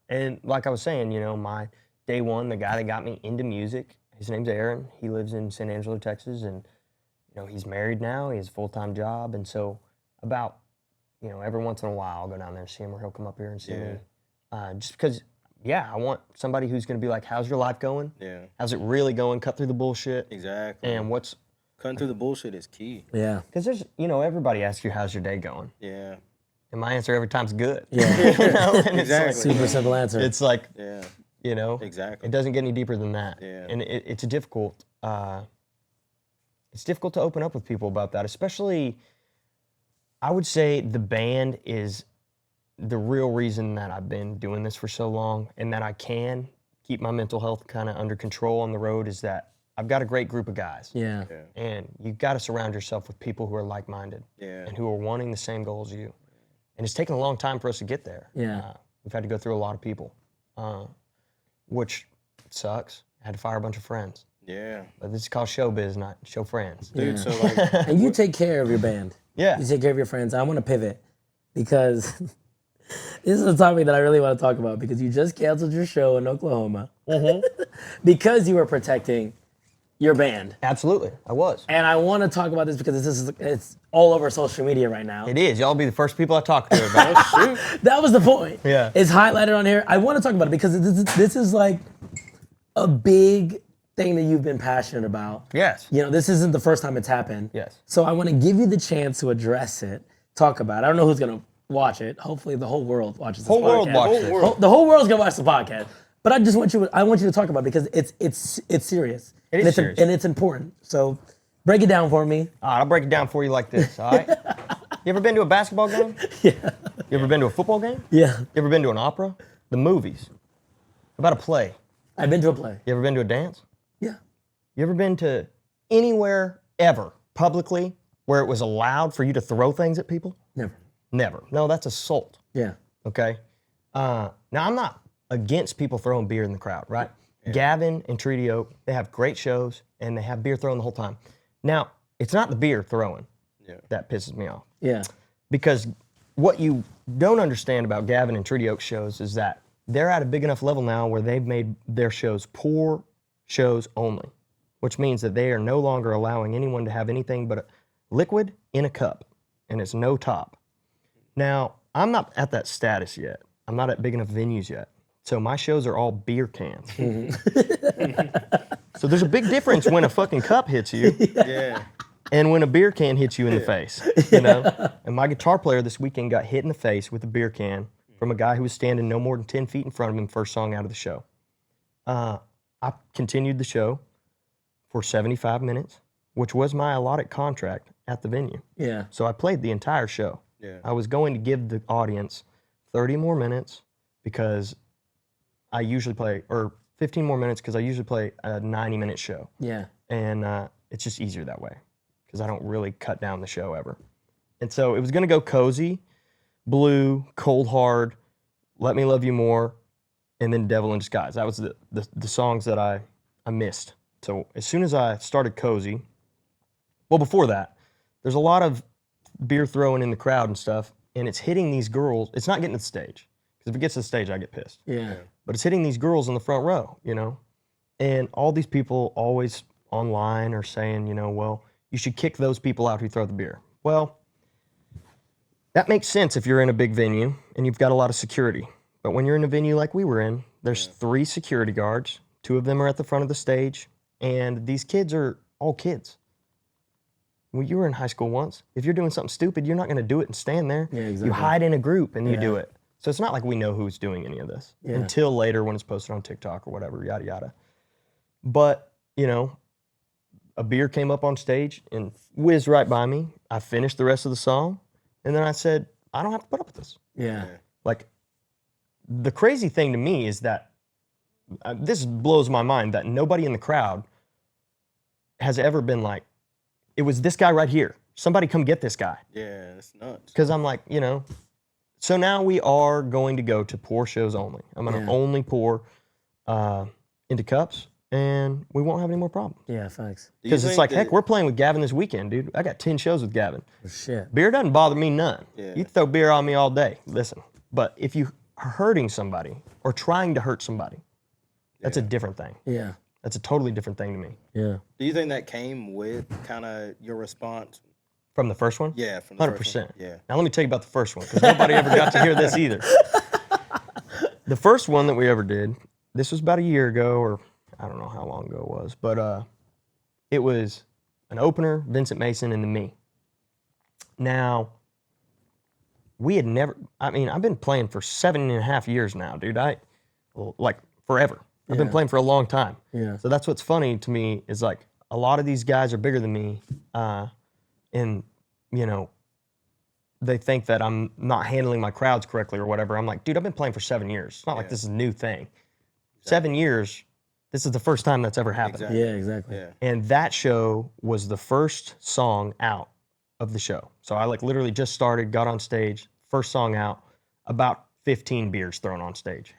A: And like I was saying, my day one, the guy that got me into music, his name's Aaron. He lives in San Angelo, Texas, and he's married now. He has a full-time job, and so about every once in a while I'll go down there and see him, or he'll come up here and see me. Just because, I want somebody who's going to be like, "How's your life going?
B: Yeah.
A: How's it really going? Cut through the bullshit."
B: Exactly.
A: And
B: Cutting through the bullshit is key.
C: Yeah.
A: because there's everybody asks you, "How's your day going?"
B: Yeah.
A: And my answer every time's good.
C: Yeah.
A: And
B: Exactly.
C: Super simple answer.
A: It's like,
B: Yeah.
A: it
B: Exactly.
A: doesn't get any deeper than that.
B: Yeah.
A: And it's difficult. It's difficult to open up with people about that, especially, I would say the band is the real reason that I've been doing this for so long and that I can keep my mental health kind of under control on the road, is that I've got a great group of guys.
C: yeah.
B: Yeah.
A: And you've got to surround yourself with people who are like-minded
B: Yeah.
A: and who are wanting the same goal as you. And it's taken a long time for us to get there.
C: Yeah.
A: We've had to go through a lot of people, which sucks. I had to fire a bunch of friends.
B: Yeah.
A: But this is called showbiz, not show friends.
B: Dude,
C: Yeah.
B: so like,
C: And you take care of your band.
A: Yeah.
C: You take care of your friends. I want to pivot because this is a topic that I really want to talk about, because you just canceled your show in Oklahoma because you were protecting your band.
A: Absolutely, I was.
C: And I want to talk about this because it's all over social media right now.
A: It is. Y'all be the first people I talk to about it.
C: That was the point.
A: Yeah.
C: It's highlighted on here. I want to talk about it because this is like a big thing that you've been passionate about.
A: Yes.
C: This isn't the first time it's happened.
A: Yes.
C: So I want to give you the chance to address it, talk about it. I don't know who's going to watch it. Hopefully the whole world watches this
A: Whole
C: podcast.
A: world watches it.
C: The whole world's going to watch the podcast. But I just want you to talk about it because it's serious.
A: It is serious.
C: And it's important. So break it down for me.
A: All right, I'll break it down for you like this, all right? You ever been to a basketball game?
C: Yeah.
A: You ever been to a football game?
C: Yeah.
A: You ever been to an opera? The movies. About a play.
C: I've been to a play.
A: You ever been to a dance?
C: Yeah.
A: You ever been to anywhere ever, publicly, where it was allowed for you to throw things at people?
C: Never.
A: Never. No, that's assault.
C: Yeah.
A: Okay? Now, I'm not against people throwing beer in the crowd, right? Yeah. Gavin and Treaty Oak, they have great shows, and they have beer throwing the whole time. Now, it's not the beer throwing that pisses me off.
C: Yeah.
A: Because what you don't understand about Gavin and Treaty Oak shows is that they're at a big enough level now where they've made their shows pour shows only, which means that they are no longer allowing anyone to have anything but a liquid in a cup, and it's no top. Now, I'm not at that status yet. I'm not at big enough venues yet. So my shows are all beer cans. So there's a big difference when a fucking cup hits you
B: yeah.
A: and when a beer can hits you in the face, And my guitar player this weekend got hit in the face with a beer can from a guy who was standing no more than 10 feet in front of him first song out of the show. I continued the show for 75 minutes, which was my allotted contract at the venue.
C: Yeah.
A: So I played the entire show.
B: Yeah.
A: I was going to give the audience 30 more minutes because I usually play, or 15 more minutes because I usually play a 90-minute show.
C: Yeah.
A: And it's just easier that way because I don't really cut down the show ever. And so it was going to go Cozy, Blue, Cold Hard, Let Me Love You More, and then Devil in Disguise. That was the songs that I missed. So as soon as I started Cozy, well, before that, there's a lot of beer throwing in the crowd and stuff, and it's hitting these girls. It's not getting to the stage, because if it gets to the stage, I get pissed.
C: Yeah.
A: But it's hitting these girls in the front row, And all these people always online are saying, well, you should kick those people out who throw the beer. Well, that makes sense if you're in a big venue and you've got a lot of security. But when you're in a venue like we were in, there's 3 security guards. 2 of them are at the front of the stage, and these kids are all kids. Well, you were in high school once. If you're doing something stupid, you're not going to do it and stand there.
C: Yeah, exactly.
A: You hide in a group and you do it. So it's not like we know who's doing any of this until later when it's posted on TikTok or whatever, yada, yada. But, a beer came up on stage and whizzed right by me. I finished the rest of the song, and then I said, I don't have to put up with this.
C: Yeah.
A: Like, the crazy thing to me is that this blows my mind that nobody in the crowd has ever been like, it was this guy right here. Somebody come get this guy.
B: Yeah, it's nuts.
A: Because I'm like, you know, so now we are going to go to pour shows only. I'm going to only pour into cups, and we won't have any more problems.
C: Yeah, thanks.
A: Because it's like, heck, we're playing with Gavin this weekend, dude. I got 10 shows with Gavin.
C: Oh, shit.
A: Beer doesn't bother me none.
B: Yeah.
A: You throw beer on me all day. Listen, but if you are hurting somebody or trying to hurt somebody, that's a different thing.
C: Yeah.
A: That's a totally different thing to me.
C: Yeah.
B: Do you think that came with kind of your response?
A: From the first one?
B: Yeah, from the
A: 100%.
B: first one. Yeah.
A: Now let me tell you about the first one, because nobody ever got to hear this either. The first one that we ever did, this was about a year ago, or I don't know how long ago it was, but it was an opener, Vincent Mason, and then me. Now, we had never, I mean, I've been playing for 7.5 years now, dude. Like forever. I've been playing for a long time.
C: Yeah.
A: So that's what's funny to me is like a lot of these guys are bigger than me, and you know, they think that I'm not handling my crowds correctly or whatever. I'm like, dude, I've been playing for 7 years. It's not like this is a new thing. 7 years, this is the first time that's ever happened.
B: Exactly.
C: Yeah, exactly.
B: Yeah.
A: And that show was the first song out of the show. So I like literally just started, got on stage, first song out, about 15 beers thrown on stage.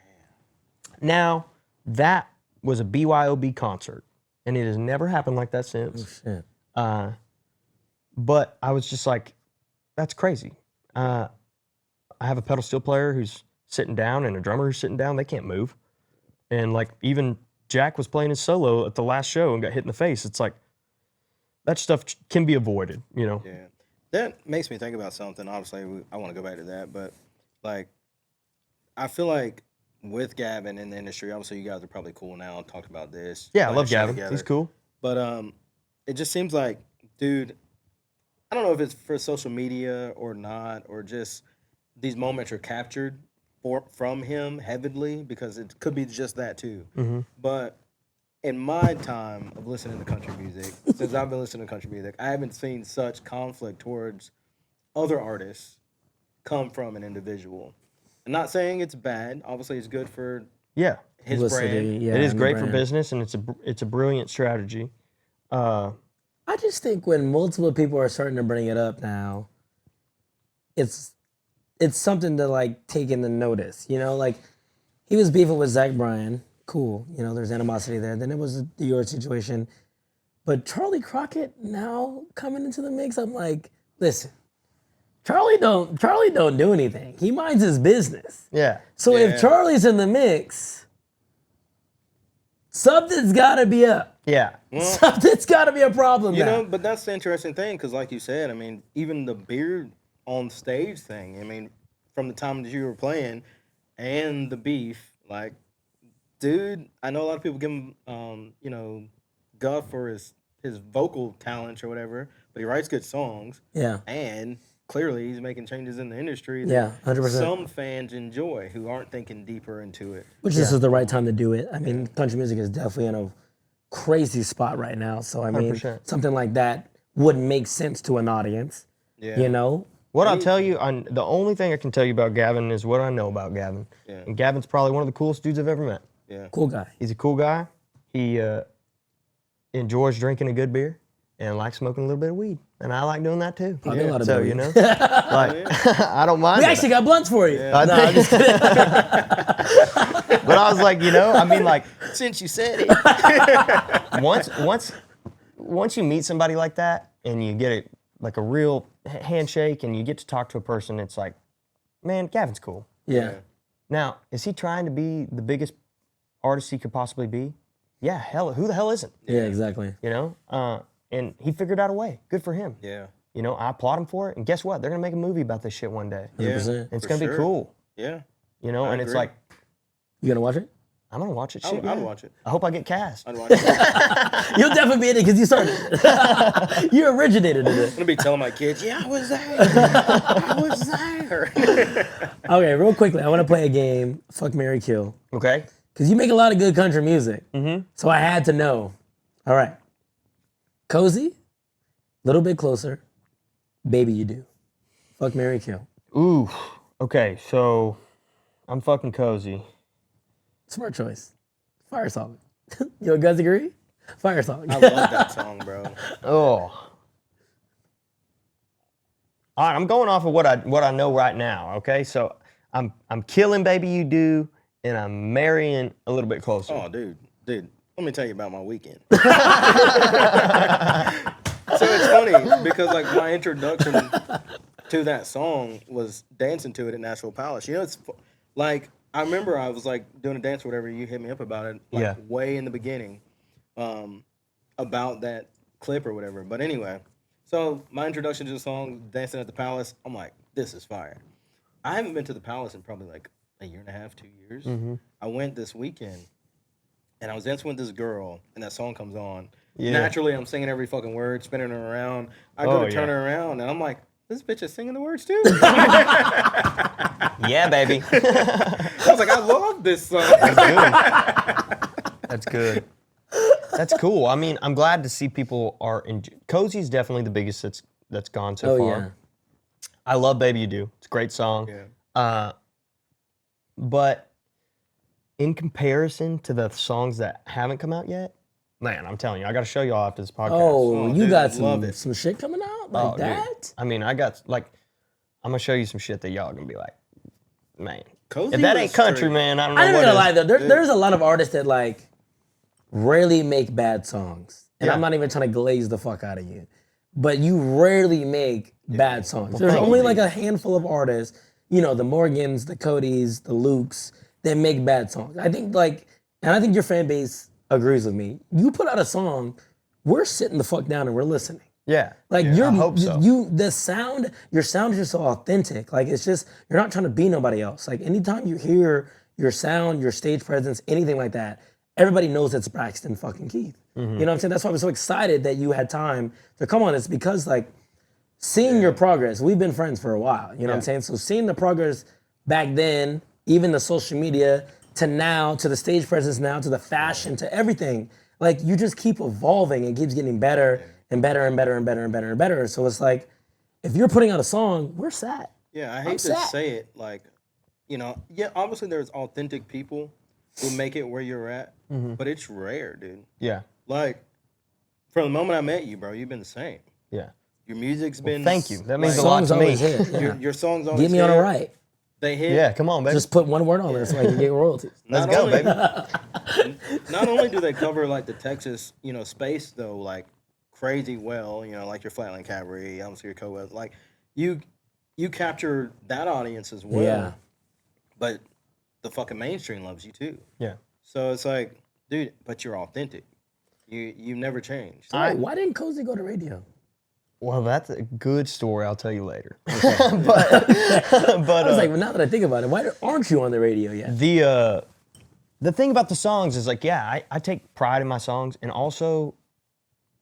A: Now, that was a BYOB concert, and it has never happened like that since.
C: Oh, shit.
A: But I was just like, that's crazy. I have a pedal steel player who's sitting down and a drummer who's sitting down. They can't move. And like even Jack was playing his solo at the last show and got hit in the face. It's like that stuff can be avoided, you know?
B: Yeah. That makes me think about something. Obviously, I want to go back to that, but like, I feel like with Gavin in the industry, obviously you guys are probably cool now. Talked about this.
A: Yeah, I
B: playing
A: love
B: a show
A: Gavin.
B: together.
A: He's cool.
B: But it just seems like, dude, I don't know if it's for social media or not, or just these moments are captured from him heavily, because it could be just that too.
A: Mm-hmm.
B: But in my time of listening to country music, since I've been listening to country music, I haven't seen such conflict towards other artists come from an individual. I'm not saying it's bad. Obviously, it's good for
A: Yeah.
B: his
C: Publicity,
B: brand.
C: yeah,
A: It is
C: and the
A: great for
C: brand.
A: business, and it's a brilliant strategy.
C: I just think when multiple people are starting to bring it up now, it's something to like take into notice. You know, like he was beefing with Zach Bryan. Cool. You know, there's animosity there. Then it was the York situation. But Charlie Crockett now coming into the mix, I'm like, listen, Charlie don't do anything. He minds his business.
A: Yeah.
C: So
B: Yeah.
C: if Charlie's in the mix, something's gotta be up.
A: Yeah.
C: Something's gotta be a problem
B: You
C: now.
B: know, but that's the interesting thing, because like you said, I mean, even the beer on stage thing, I mean, from the time that you were playing and the beef, like, dude, I know a lot of people give him, you know, guff for his vocal talents or whatever, but he writes good songs,
C: Yeah.
B: and clearly he's making changes in the industry that
C: Yeah, 100%.
B: some fans enjoy who aren't thinking deeper into it.
C: Which this is the right time to do it. I mean, country music is definitely in a crazy spot right now. So I mean,
A: 100%.
C: something like that would make sense to an audience.
B: Yeah.
C: You know?
A: What I'll tell you, the only thing I can tell you about Gavin is what I know about Gavin.
B: Yeah.
A: And Gavin's probably one of the coolest dudes I've ever met.
B: Yeah.
C: Cool guy.
A: He's a cool guy. He enjoys drinking a good beer and likes smoking a little bit of weed. And I like doing that too.
C: Probably a lot of
A: So,
C: weed.
A: you know, like, I don't mind
C: We
A: it.
C: actually got blunts for you.
A: I
C: No, I'm just kidding.
A: But I was like, you know, I mean, like,
B: Since you said it.
A: once you meet somebody like that and you get a real handshake and you get to talk to a person, it's like, man, Gavin's cool.
C: Yeah.
A: Now, is he trying to be the biggest artist he could possibly be? Yeah, hell, who the hell isn't?
C: Yeah, exactly.
A: You know, and he figured out a way. Good for him.
B: Yeah.
A: You know, I applaud him for it. And guess what? They're gonna make a movie about this shit one day.
C: 100%.
A: And it's
B: for
A: gonna be
B: sure.
A: cool.
B: Yeah.
A: You know,
B: I
A: and it's
B: agree.
A: like,
C: You gonna watch it?
A: I'm gonna watch it.
B: I'd
A: Shit, yeah.
B: watch it.
A: I hope I get cast.
B: I'd watch it.
C: You'll definitely be in it because you started it. You originated in it.
B: I'm gonna be telling my kids, yeah, I was there. I was there.
C: Okay, real quickly, I want to play a game, Fuck, Marry, Kill.
A: Okay.
C: Because you make a lot of good country music. So I had to know. All right. Cozy, little bit closer. Baby, you do. Fuck, marry, kill.
A: Ooh. Okay. So I'm fucking Cozy.
C: Smart choice. Fire song. You guys agree? Fire song.
B: I love that song, bro.
A: Oh. All right, I'm going off of what I know right now. Okay, so I'm killing Baby You Do, and I'm marrying a little bit closer.
B: Oh, dude, let me tell you about my weekend. So it's funny because like my introduction to that song was dancing to it at Nashville Palace. You know, it's like I remember I was like doing a dance or whatever. You hit me up about it, like way in the beginning, about that clip or whatever. But anyway, so my introduction to the song, dancing at the Palace, I'm like, this is fire. I haven't been to the Palace in probably like a year and a half, 2 years.
A: Mm-hmm.
B: I went this weekend, and I was dancing with this girl, and that song comes on.
A: Yeah.
B: Naturally, I'm singing every fucking word, spinning her around. I go to turn her around, and I'm like, this bitch is singing the words too.
A: Yeah, baby.
B: I was like, I love this song.
A: That's good. That's cool. I mean, I'm glad to see people are Cozy's definitely the biggest that's gone so far.
C: Yeah.
A: I love Baby You Do. It's a great song.
B: Yeah.
A: But in comparison to the songs that haven't come out yet, man, I'm telling you, I got to show y'all after this podcast.
C: Oh, you
B: dude,
C: got
B: love it.
C: some shit coming out like
A: Dude.
C: that?
A: I mean, I got I'm gonna show you some shit that y'all gonna be like, man.
B: Cozy
A: If that
B: was
A: ain't country,
B: straight.
A: man, I don't know
C: I ain't
A: what
C: gonna
A: is.
C: lie though. There's a lot of artists that like rarely make bad songs, and
A: Yeah.
C: I'm not even trying to glaze the fuck out of you, but you rarely make bad songs. There's
A: thank
C: only
A: you.
C: like a handful of artists, you know, the Morgans, the Codys, the Lukes, that make bad songs. I think and I think your fan base agrees with me. You put out a song, we're sitting the fuck down and we're listening.
A: Yeah.
C: Like
A: I hope so.
C: your sound is just so authentic. Like it's just, you're not trying to be nobody else. Like anytime you hear your sound, your stage presence, anything like that, everybody knows it's Braxton fucking Keith. You know what I'm saying? That's why I was so excited that you had time to come on. It's because like seeing your progress, we've been friends for a while, you know what I'm saying? So seeing the progress back then, even the social media, to now, to the stage presence now, to the fashion, to everything, like you just keep evolving and keeps getting better and better and better and better and better and better. So it's like, if you're putting out a song, we're set.
B: Yeah, I hate to
C: sad.
B: say it, like, you know, yeah, obviously there's authentic people who make it where you're at, but it's rare, dude.
A: Yeah.
B: Like, from the moment I met you, bro, you've been the same.
A: Yeah.
B: Your music's been.
A: Thank you. That means
B: like,
A: a lot
C: Songs
A: to me.
C: always hit. Yeah.
B: Your songs always
C: Get me on
B: hit.
C: a right.
B: They hit.
A: Yeah, come on, baby.
C: Just put one word on there so I can get royalties.
A: Let's
B: Not
A: go,
B: only-
A: baby.
B: Not only do they cover like the Texas, you know, space though, like crazy well, you know, like your Flatland Cabaret, Elmsford Co-Ed, like you capture that audience as well.
C: Yeah.
B: But the fucking mainstream loves you too.
A: Yeah.
B: So it's like, dude, but you're authentic. You never changed.
C: So why didn't Cozy go to radio?
A: Well, that's a good story. I'll tell you later. but
C: I was like, well, now that I think about it, why aren't you on the radio yet?
A: the thing about the songs is like, yeah, I take pride in my songs, and also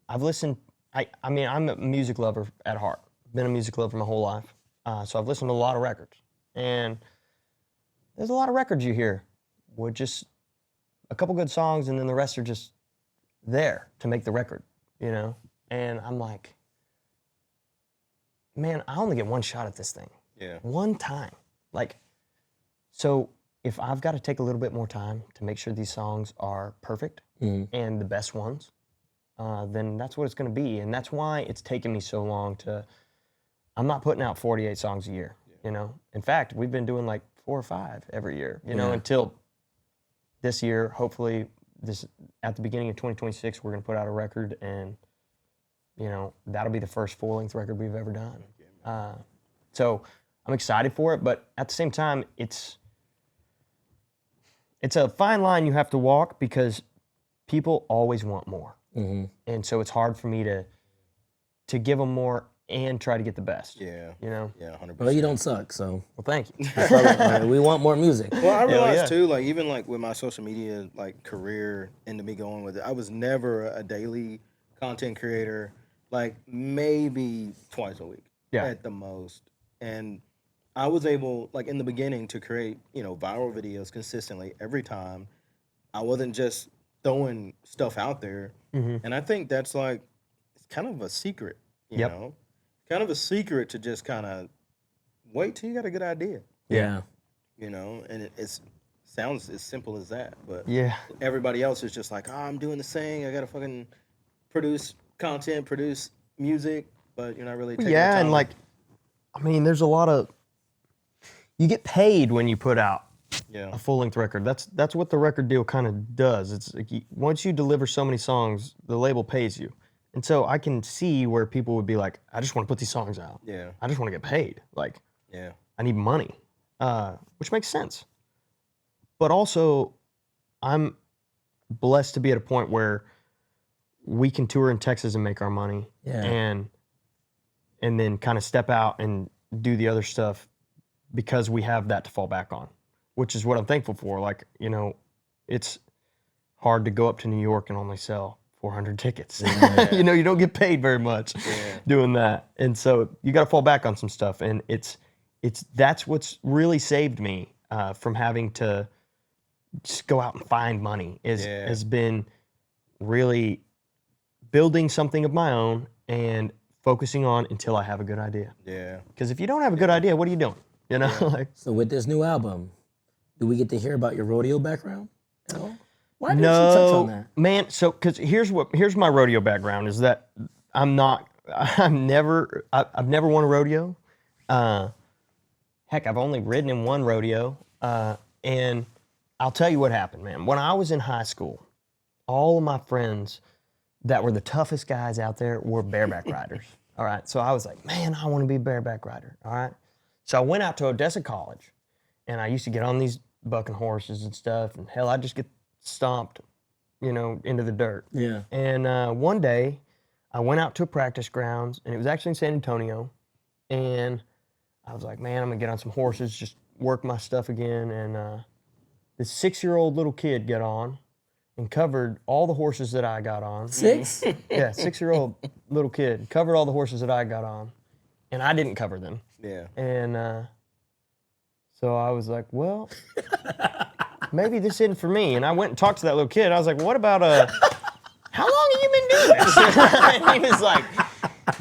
A: I've listened. I mean, I'm a music lover at heart. Been a music lover my whole life, so I've listened to a lot of records, and there's a lot of records you hear with just a couple good songs, and then the rest are just there to make the record, you know. And I'm like, man, I only get one shot at this thing.
B: Yeah.
A: One time. Like, so if I've got to take a little bit more time to make sure these songs are perfect and the best ones, then that's what it's going to be. And that's why it's taken me so long I'm not putting out 48 songs a year, you know? In fact, we've been doing like 4 or 5 every year, you know, until this year, hopefully at the beginning of 2026, we're going to put out a record, and, you know, that'll be the first full-length record we've ever done. So I'm excited for it, but at the same time, it's a fine line you have to walk because people always want more. And so it's hard for me to give them more and try to get the best.
B: Yeah.
A: You know?
B: Yeah, 100%.
C: Well, you don't suck, so
A: Well, thank you.
C: we want more music.
B: Well, I realized
A: yeah.
B: too, like even like with my social media like career into me going with it, I was never a daily content creator, like maybe twice a week at the most. And I was able, like in the beginning, to create, you know, viral videos consistently every time. I wasn't just throwing stuff out there. And I think that's like, it's kind of a secret, you know? Kind of a secret to just kind of wait till you got a good idea.
C: Yeah.
B: You know, and it's sounds as simple as that, but
A: Yeah.
B: everybody else is just like, oh, I'm doing this thing. I gotta fucking produce content, produce music, but you're not really taking the
A: Yeah,
B: time
A: and
B: to-
A: like, I mean, there's a lot of, you get paid when you put out
B: yeah,
A: a full-length record. That's what the record deal kind of does. It's like once you deliver so many songs, the label pays you. And so I can see where people would be like, I just want to put these songs out.
B: yeah,
A: I just want to get paid. Like,
B: yeah,
A: I need money, which makes sense. But also, I'm blessed to be at a point where we can tour in Texas and make our money,
C: Yeah.
A: and then kind of step out and do the other stuff because we have that to fall back on, which is what I'm thankful for. Like, you know, it's hard to go up to New York and only sell 400 tickets. You know, you don't get paid very much doing that. And so you got to fall back on some stuff. And that's what's really saved me from having to just go out and find money has been really building something of my own and focusing on until I have a good idea.
B: yeah.
A: Because if you don't have a good idea, what are you doing? You know, like,
C: So with this new album, do we get to hear about your rodeo background at all? Why didn't you
A: no,
C: touch on that?
A: man. So, because here's my rodeo background is that I've never won a rodeo. Heck, I've only ridden in one rodeo. And I'll tell you what happened, man. When I was in high school, all of my friends that were the toughest guys out there were bareback riders. All right. So I was like, man, I want to be a bareback rider. All right. So I went out to Odessa College and I used to get on these bucking horses and stuff. And hell, I'd just get stomped, you know, into the dirt.
C: Yeah.
A: And one day I went out to a practice grounds and it was actually in San Antonio. And I was like, man, I'm going to get on some horses, just work my stuff again. And this 6-year-old little kid got on and covered all the horses that I got on.
C: 6?
A: Yeah, 6-year-old little kid covered all the horses that I got on, and I didn't cover them.
B: Yeah.
A: And so I was like, well, maybe this isn't for me. And I went and talked to that little kid. I was like, what about how long have you been doing this? And he was like,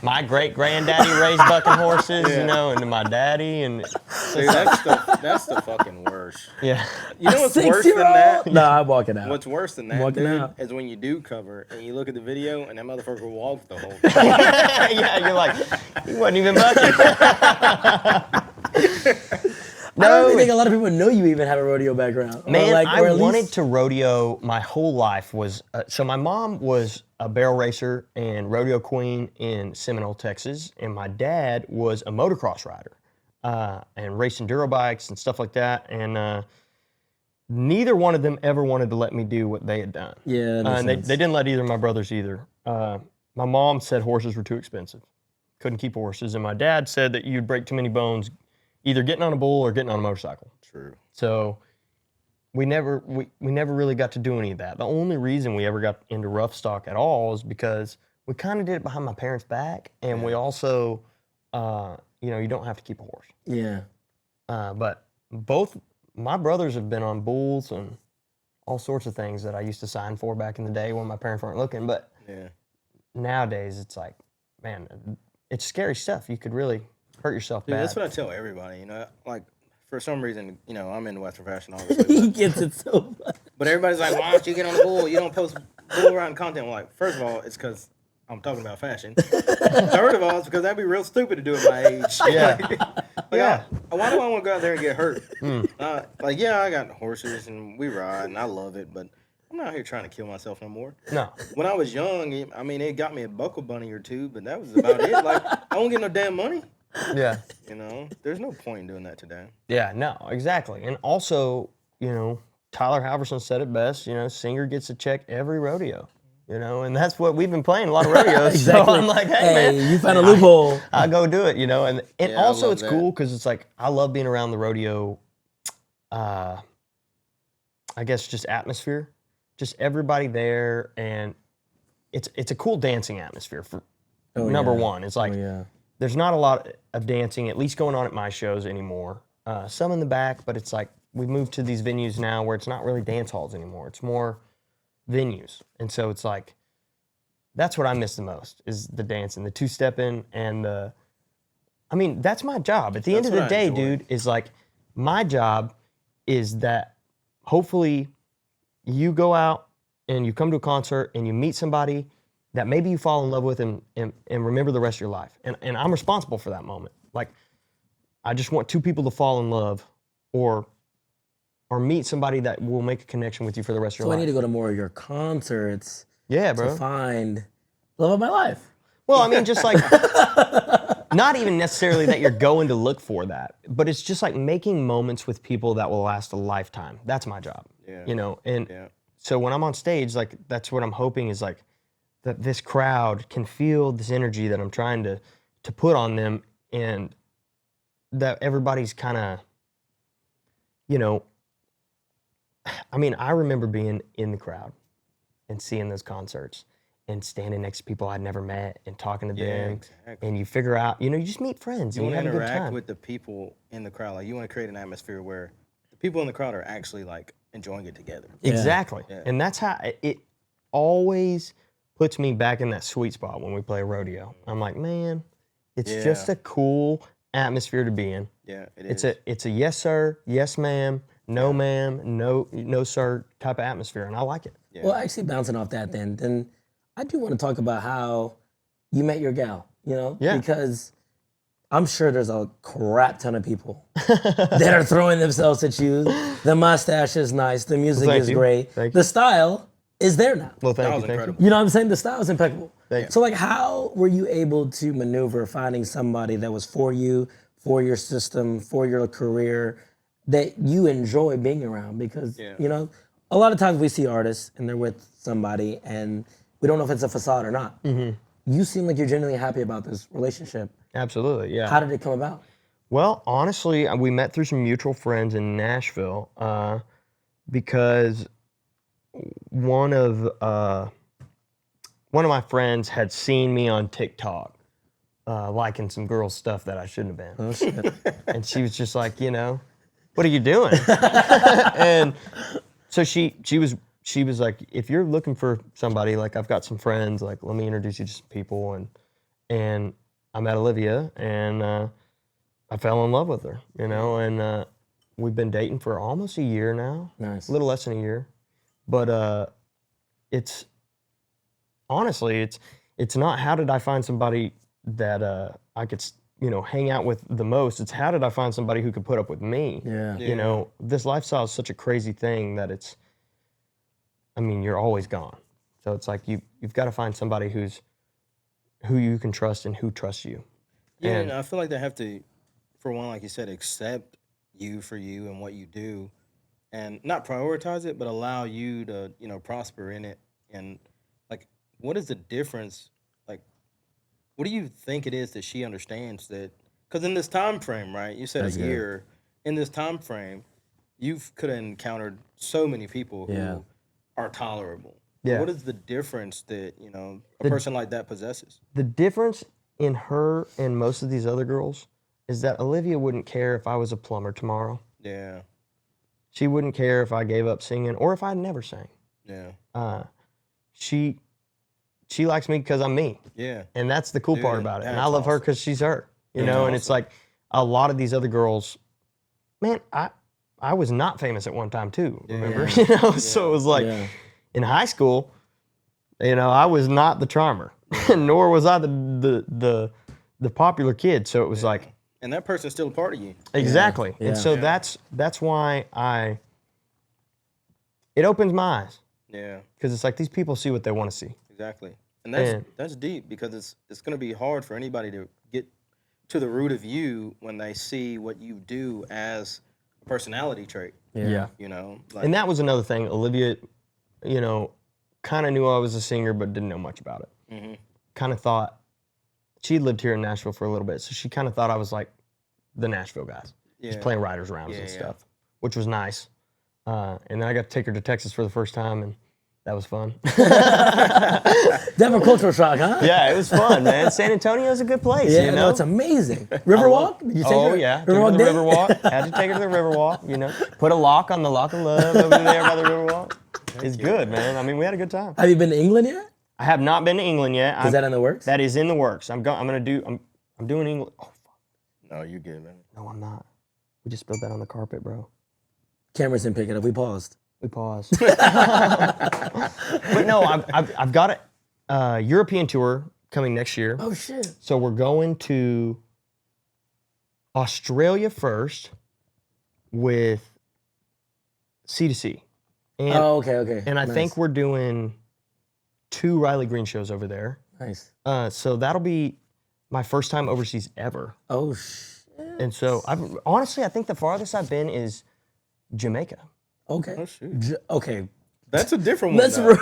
A: my great granddaddy raised bucking horses, you know, and my daddy, and
B: Dude, that's the fucking worst.
A: yeah.
B: You know what's worse than
C: 6-year-old?
B: that?
C: No, I'm walking out.
B: What's worse than that,
C: Walking
B: dude,
C: out.
B: is when you do cover and you look at the video and that motherfucker walked the whole time.
A: Yeah, you're like, he wasn't even bucking.
C: I don't even think a lot of people know you even have a rodeo background. Or
A: Man,
C: like,
A: I
C: or at
A: wanted
C: least-
A: to rodeo my whole life. So my mom was a barrel racer and rodeo queen in Seminole, Texas, and my dad was a motocross rider and raced enduro bikes and stuff like that. And neither one of them ever wanted to let me do what they had done.
C: Yeah, that makes
A: and they
C: sense.
A: didn't let either of my brothers either. My mom said horses were too expensive, couldn't keep horses, and my dad said that you'd break too many bones either getting on a bull or getting on a motorcycle.
B: True.
A: So we never really got to do any of that. The only reason we ever got into rough stock at all is because we kind of did it behind my parents' back, and we also, you know, you don't have to keep a horse.
C: Yeah.
A: But both my brothers have been on bulls and all sorts of things that I used to sign for back in the day when my parents weren't looking. But
B: Yeah.
A: nowadays, it's like, man, it's scary stuff. You could really hurt yourself
B: Dude,
A: bad.
B: that's what I tell everybody, you know, like for some reason, you know, I'm into Western fashion, obviously.
C: He
B: But,
C: gets it so much.
B: but everybody's like, why don't you get on the bull? You don't post bull riding content. I'm like, first of all, it's because I'm talking about fashion. Third of all, it's because that'd be real stupid to do at my age.
A: Yeah.
B: Like, why do I want to go out there and get hurt? Like, yeah, I got horses and we ride and I love it, but I'm not here trying to kill myself no more.
A: No.
B: When I was young, I mean, it got me a buckle bunny or two, but that was about it. Like, I don't get no damn money.
A: Yeah.
B: You know, there's no point in doing that today.
A: Yeah, no, exactly. And also, you know, Tyler Halverson said it best, you know, singer gets a check every rodeo, you know, and that's what we've been playing, a lot of rodeos.
C: Exactly.
A: So I'm like, hey, man,
C: you found a loophole.
A: I'll go do it, you know. And
B: Yeah, I
A: also
B: love
A: it's
B: that.
A: cool because it's like, I love being around the rodeo, I guess just atmosphere, just everybody there. And it's a cool dancing atmosphere for number one. It's like,
C: yeah.
A: there's not a lot of dancing, at least going on at my shows anymore. Some in the back, but it's like we've moved to these venues now where it's not really dance halls anymore. It's more venues. And so it's like, that's what I miss the most is the dancing, the two-stepping, and I mean, that's my job. At the end of
B: That's
A: the
B: what I
A: day,
B: enjoy.
A: dude, is like, my job is that hopefully you go out and you come to a concert and you meet somebody that maybe you fall in love with and remember the rest of your life. And I'm responsible for that moment. Like, I just want two people to fall in love or meet somebody that will make a connection with you for the rest of your
C: So I
A: life.
C: need to go to more of your concerts
A: Yeah,
C: to
A: bro.
C: find love of my life.
A: Well, I mean, just like, not even necessarily that you're going to look for that, but it's just like making moments with people that will last a lifetime. That's my job,
B: Yeah.
A: you know? And
B: Yeah.
A: so when I'm on stage, like, that's what I'm hoping is like, that this crowd can feel this energy that I'm trying to put on them, and that everybody's kind of, you know, I mean, I remember being in the crowd and seeing those concerts and standing next to people I'd never met and talking to them.
B: Exactly.
A: And you figure out, you know, you just meet friends
B: You
A: and
B: want
A: you
B: to
A: have a good
B: interact
A: time.
B: with the people in the crowd. Like, you want to create an atmosphere where the people in the crowd are actually like enjoying it together.
A: Exactly.
B: Yeah.
A: And that's how it always puts me back in that sweet spot when we play Rodeo. I'm like, man, it's just a cool atmosphere to be in.
B: Yeah, it is.
A: It's a yes sir, yes ma'am, no ma'am, no sir type of atmosphere, and I like it.
B: Yeah.
C: Well, actually, bouncing off that, then I do want to talk about how you met your gal. You know,
A: Yeah.
C: because I'm sure there's a crap ton of people that are throwing themselves at you. The mustache is nice. The music
A: thank
C: is
A: you.
C: great.
A: Thank you.
C: The style is there now.
A: Well,
B: That
A: thank
B: was
A: you, thank
B: incredible.
C: You know what I'm saying? The style is impeccable.
A: Thank you.
C: So, like, how were you able to maneuver finding somebody that was for you, for your system, for your career, that you enjoy being around? Because, you know, a lot of times we see artists and they're with somebody and we don't know if it's a facade or not.
A: Mm-hmm.
C: You seem like you're genuinely happy about this relationship.
A: Absolutely, yeah.
C: How did it come about?
A: Well, honestly, we met through some mutual friends in Nashville because one of my friends had seen me on TikTok liking some girls' stuff that I shouldn't have been.
C: Oh, shit.
A: And she was just like, you know, what are you doing? And so she was like, if you're looking for somebody, like, I've got some friends, like, let me introduce you to some people. And I met Olivia, and I fell in love with her, you know, and we've been dating for almost a year now.
C: Nice.
A: A little less than a year. But it's honestly, it's not how did I find somebody that I could, you know, hang out with the most. It's how did I find somebody who could put up with me?
C: Yeah.
A: You know, this lifestyle is such a crazy thing that I mean, you're always gone. So it's like you've got to find somebody who you can trust and who trusts you.
B: Yeah,
A: And-
B: and I feel like they have to, for one, like you said, accept you for you and what you do, and not prioritize it, but allow you to, you know, prosper in it. And like, what is the difference? Like, what do you think it is that she understands that? Because in this time frame, right? You said
C: That's
B: a
C: good.
B: year. In this time frame, you've could have encountered so many people who
C: Yeah.
B: are tolerable.
A: Yeah.
B: What is the difference that, you know, a
A: The-
B: person like that possesses?
A: The difference in her and most of these other girls is that Olivia wouldn't care if I was a plumber tomorrow.
B: Yeah.
A: She wouldn't care if I gave up singing or if I never sang.
B: Yeah.
A: She likes me because I'm me,
B: Yeah.
A: and that's the cool
B: Dude,
A: part about it. And I
B: that's
A: love her
B: awesome.
A: because she's her, you
B: That's
A: know. And it's
B: awesome.
A: like a lot of these other girls, man. I was not famous at one time too. Remember,
B: Yeah.
A: you know. So it was like
C: Yeah.
A: in high school, you know, I was not the charmer, nor was I the popular kid. So it was like.
B: And that person's still a part of you.
A: Exactly.
C: Yeah.
A: And so
B: Yeah.
A: that's why it opens my eyes,
B: Yeah,
A: because it's like these people see what they want to see.
B: exactly. And
A: And-
B: that's deep, because it's going to be hard for anybody to get to the root of you when they see what you do as a personality trait.
C: Yeah.
B: You know, like,
A: And that was another thing. Olivia, you know, kind of knew I was a singer, but didn't know much about it.
B: Mhm.
A: Kind of thought she lived here in Nashville for a little bit, so she kind of thought I was like the Nashville guys, just
B: Yeah.
A: playing writers' rounds
B: Yeah,
A: and
B: yeah.
A: stuff, which was nice. And then I got to take her to Texas for the first time, and that was fun.
C: Definitely cultural shock, huh?
A: Yeah, it was fun, man. San Antonio's a good place,
C: Yeah,
A: you know?
C: no, it's amazing. Riverwalk? Did you take
A: Oh
C: her?
A: yeah, took her to
C: Riverwalk
A: the
C: day?
A: Riverwalk. Had to take her to the Riverwalk. You know, put a lock on the Lock of Love over there by the Riverwalk. It's good, man. I mean, we had a good time.
C: Have you been to England yet?
A: I have not been to England yet.
C: Is that in the works?
A: That is in the works. I'm doing England. Oh fuck,
B: No, you good, man.
A: no, I'm not. We just spilled that on the carpet, bro.
C: Cameras didn't pick it up. We paused.
A: We paused. But no, I've got a European tour coming next year.
C: Oh shit.
A: So we're going to Australia first with C2C. And,
C: Okay.
A: And I
C: Nice.
A: think we're doing 2 Riley Green shows over there.
C: Nice.
A: So that'll be my first time overseas ever.
C: Oh shit.
A: And so honestly, I think the farthest I've been is Jamaica.
C: Okay.
B: Oh, shoot.
C: Okay.
B: That's a different one.
C: Let's
B: though.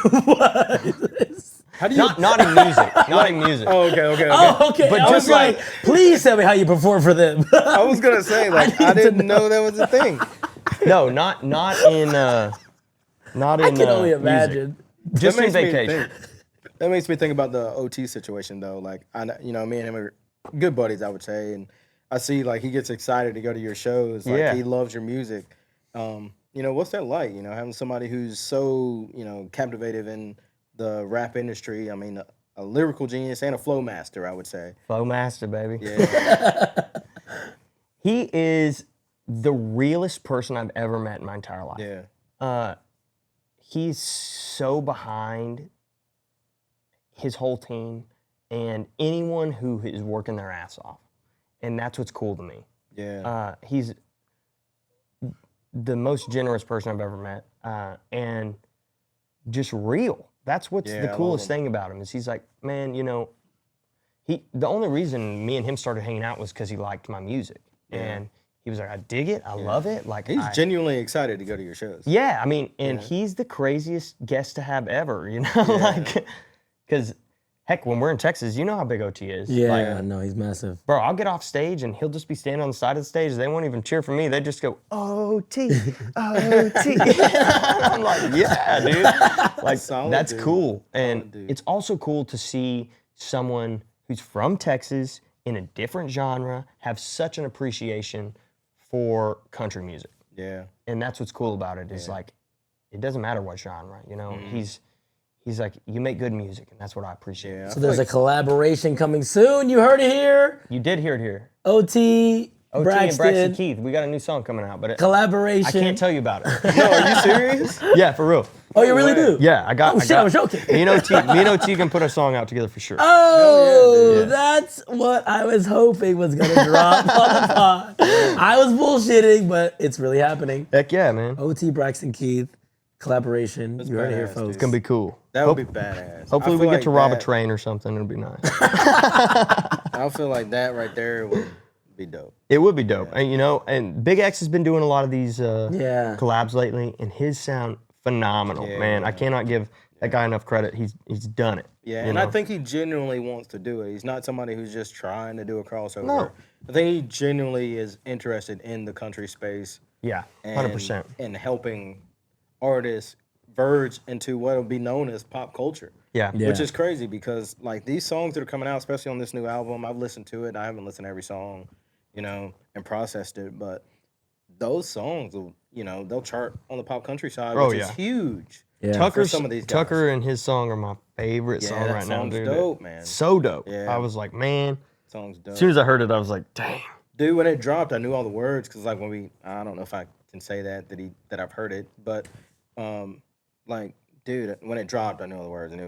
B: How do you?
A: Not in music. Not in music.
B: Oh, okay.
C: Oh, okay.
A: But
C: I was
A: just
C: like, please tell me how you perform for them.
B: I was gonna say like I didn't know that was a thing.
A: No, not in
C: I can only
A: music.
C: imagine.
A: Just in
B: That makes me
A: vacation.
B: think- That makes me think about the OT situation though. Like me and him are good buddies, I would say, and I see like he gets excited to go to your shows. Like
A: Yeah.
B: he loves your music. What's that like? Having somebody who's so captivated in the rap industry. I mean, a lyrical genius and a flow master, I would say.
A: Flow master, baby.
B: Yeah.
A: He is the realest person I've ever met in my entire life.
B: Yeah.
A: He's so behind his whole team and anyone who is working their ass off. And that's what's cool to me.
B: Yeah.
A: He's the most generous person I've ever met, and just real. That's what's
B: Yeah, I
A: the
B: love
A: coolest
B: him.
A: thing about him is he's like, man, the only reason me and him started hanging out was because he liked my music.
B: Yeah.
A: And he was like, I dig it, I love it. Like
B: He's genuinely excited to go to your shows.
A: yeah, I mean, and
B: Yeah.
A: he's the craziest guest to have ever, like, because heck, when we're in Texas, you know how big OT is.
C: Yeah,
A: Like,
C: no, he's massive.
A: bro, I'll get off stage and he'll just be standing on the side of the stage. They won't even cheer for me. They just go, OT, OT. I'm like, yeah, dude. Like,
B: Solid,
A: that's
B: dude.
A: cool. And
B: Solid, dude.
A: it's also cool to see someone who's from Texas in a different genre have such an appreciation for country music.
B: Yeah.
A: And that's what's cool about it is like, it doesn't matter what genre, He's like, you make good music, and that's what I appreciate.
B: Yeah.
C: So there's a collaboration coming soon. You heard it here.
A: You did hear it here.
C: OT,
A: OT
C: Braxton,
A: and Braxton Keith. We got a new song coming out, but
C: collaboration.
A: I can't tell you about it.
B: No, are you serious?
A: Yeah, for real.
C: Oh, you really do?
A: Yeah, I got.
C: Oh shit, I was joking.
A: Me and OT can put a song out together for sure.
C: Oh,
A: dude.
C: that's what I was hoping was gonna drop on the pod. I was bullshitting, but it's really happening.
A: Heck yeah, man.
C: OT, Braxton Keith, collaboration. You heard it here,
B: badass,
C: folks.
B: dude.
A: It's gonna be cool.
B: That would be badass.
A: Hopefully
B: I
A: we
B: feel
A: get to
B: like
A: rob a
B: that-
A: train or something. It'll be nice.
B: I feel like that right there would be dope.
A: It would be dope. And Big X has been doing a lot of these
C: Yeah.
A: collabs lately, and his sound phenomenal,
B: Yeah,
A: man.
B: yeah.
A: I cannot give that guy enough credit. He's done it.
B: Yeah,
A: you
B: and
A: know?
B: I think he genuinely wants to do it. He's not somebody who's just trying to do a crossover.
A: No.
B: I think he genuinely is interested in the country space.
A: Yeah,
B: And,
A: 100%.
B: And helping artists verge into what will be known as pop culture.
A: Yeah.
C: Yeah.
B: Which is crazy because like these songs that are coming out, especially on this new album, I've listened to it. I haven't listened to every song, and processed it, but those songs will, they'll chart on the pop country side,
A: Oh,
B: which
A: yeah.
B: is huge.
C: Yeah.
B: for some of these guys.
A: Tucker and his song are my favorite
B: Yeah,
A: song
B: that
A: right now,
B: song's
A: dude.
B: dope, man.
A: So dope.
B: Yeah.
A: I was like, man.
B: Song's dope.
A: As soon as I heard it, I was like, damn.
B: Dude, when it dropped, I knew all the words because like I don't know if I can say that I've heard it, but dude, when it dropped, I knew all the words, and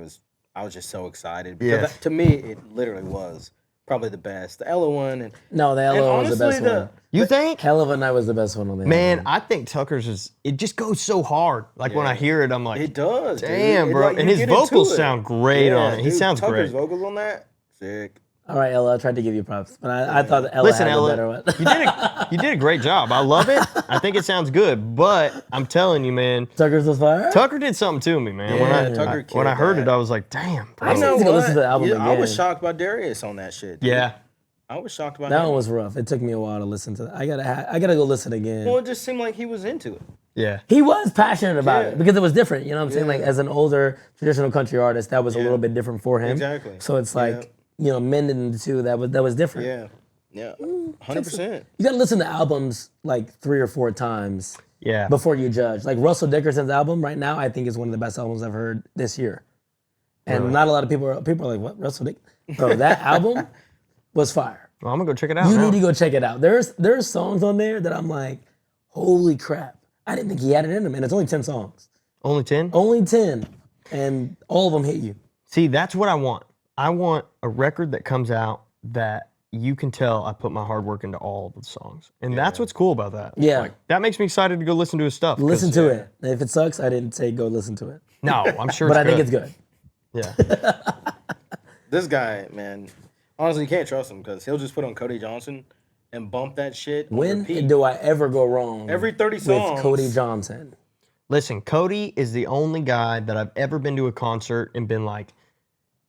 B: I was just so excited because
A: Yeah.
B: to me, it literally was probably the best. The Ella one, and
C: No, the Ella was the best
B: honestly,
C: one.
A: You think?
C: Hell of a Night was the best one on there.
A: Man, I think Tucker's it just goes so hard. Like when I
B: Yeah.
A: hear it, I'm like,
B: it does. dude.
A: damn,
B: It,
A: bro.
B: like,
A: And
B: you
A: his
B: get into
A: vocals
B: it.
A: sound great on it. He
B: dude,
A: sounds
B: Tucker's
A: great.
B: vocals on that, sick.
C: All right, Ella, I tried to give you props, but I thought that Ella
A: Listen,
C: had the better
A: Ella,
C: one.
A: you did a great job. I love it. I think it sounds good, but I'm telling you, man,
C: Tucker's was fire?
A: Tucker did something to me, man.
B: Yeah, Tucker
A: when I
B: killed
A: heard
B: that.
A: it, I was like, damn, bro.
C: I need to go listen to the album
B: I was
C: again.
B: shocked by Darius on that shit. dude.
A: Yeah.
B: I was shocked by
C: That
B: him.
C: one was rough. It took me a while to listen to. I gotta go listen again.
B: Well, it just seemed like he was into it.
A: Yeah.
C: He was passionate about
B: Yeah.
C: it because it was different. You know what I'm saying?
B: Yeah.
C: Like as an older traditional country artist, that was a little bit different for him.
B: Exactly.
C: So it's like mending the two. That was different.
B: Yeah, 100%.
C: You gotta listen to albums like 3 or 4 times
A: Yeah.
C: before you judge. Like Russell Dickerson's album right now, I think is one of the best albums I've heard this year. And not a lot of people are like, what, Russell Dick? Bro, that album was fire.
A: Well, I'm gonna go check it out.
C: You
A: now.
C: need to go check it out. There's songs on there that I'm like, holy crap. I didn't think he had it in him, and it's only 10 songs.
A: Only 10?
C: Only 10, and all of them hit you.
A: See, that's what I want. I want a record that comes out that you can tell I put my hard work into all of the songs. And that's what's cool about that.
C: Yeah.
A: Like, that makes me excited to go listen to his stuff.
C: Listen to it. If it sucks, I didn't say go listen to it.
A: No, I'm sure
C: But
A: it's
C: I think it's good.
A: Yeah.
B: This guy, man, honestly, you can't trust him because he'll just put on Cody Johnson and bump that shit on
C: When
B: repeat.
C: do I ever go wrong
B: Every 30 songs.
C: with Cody Johnson?
A: Listen, Cody is the only guy that I've ever been to a concert and been like,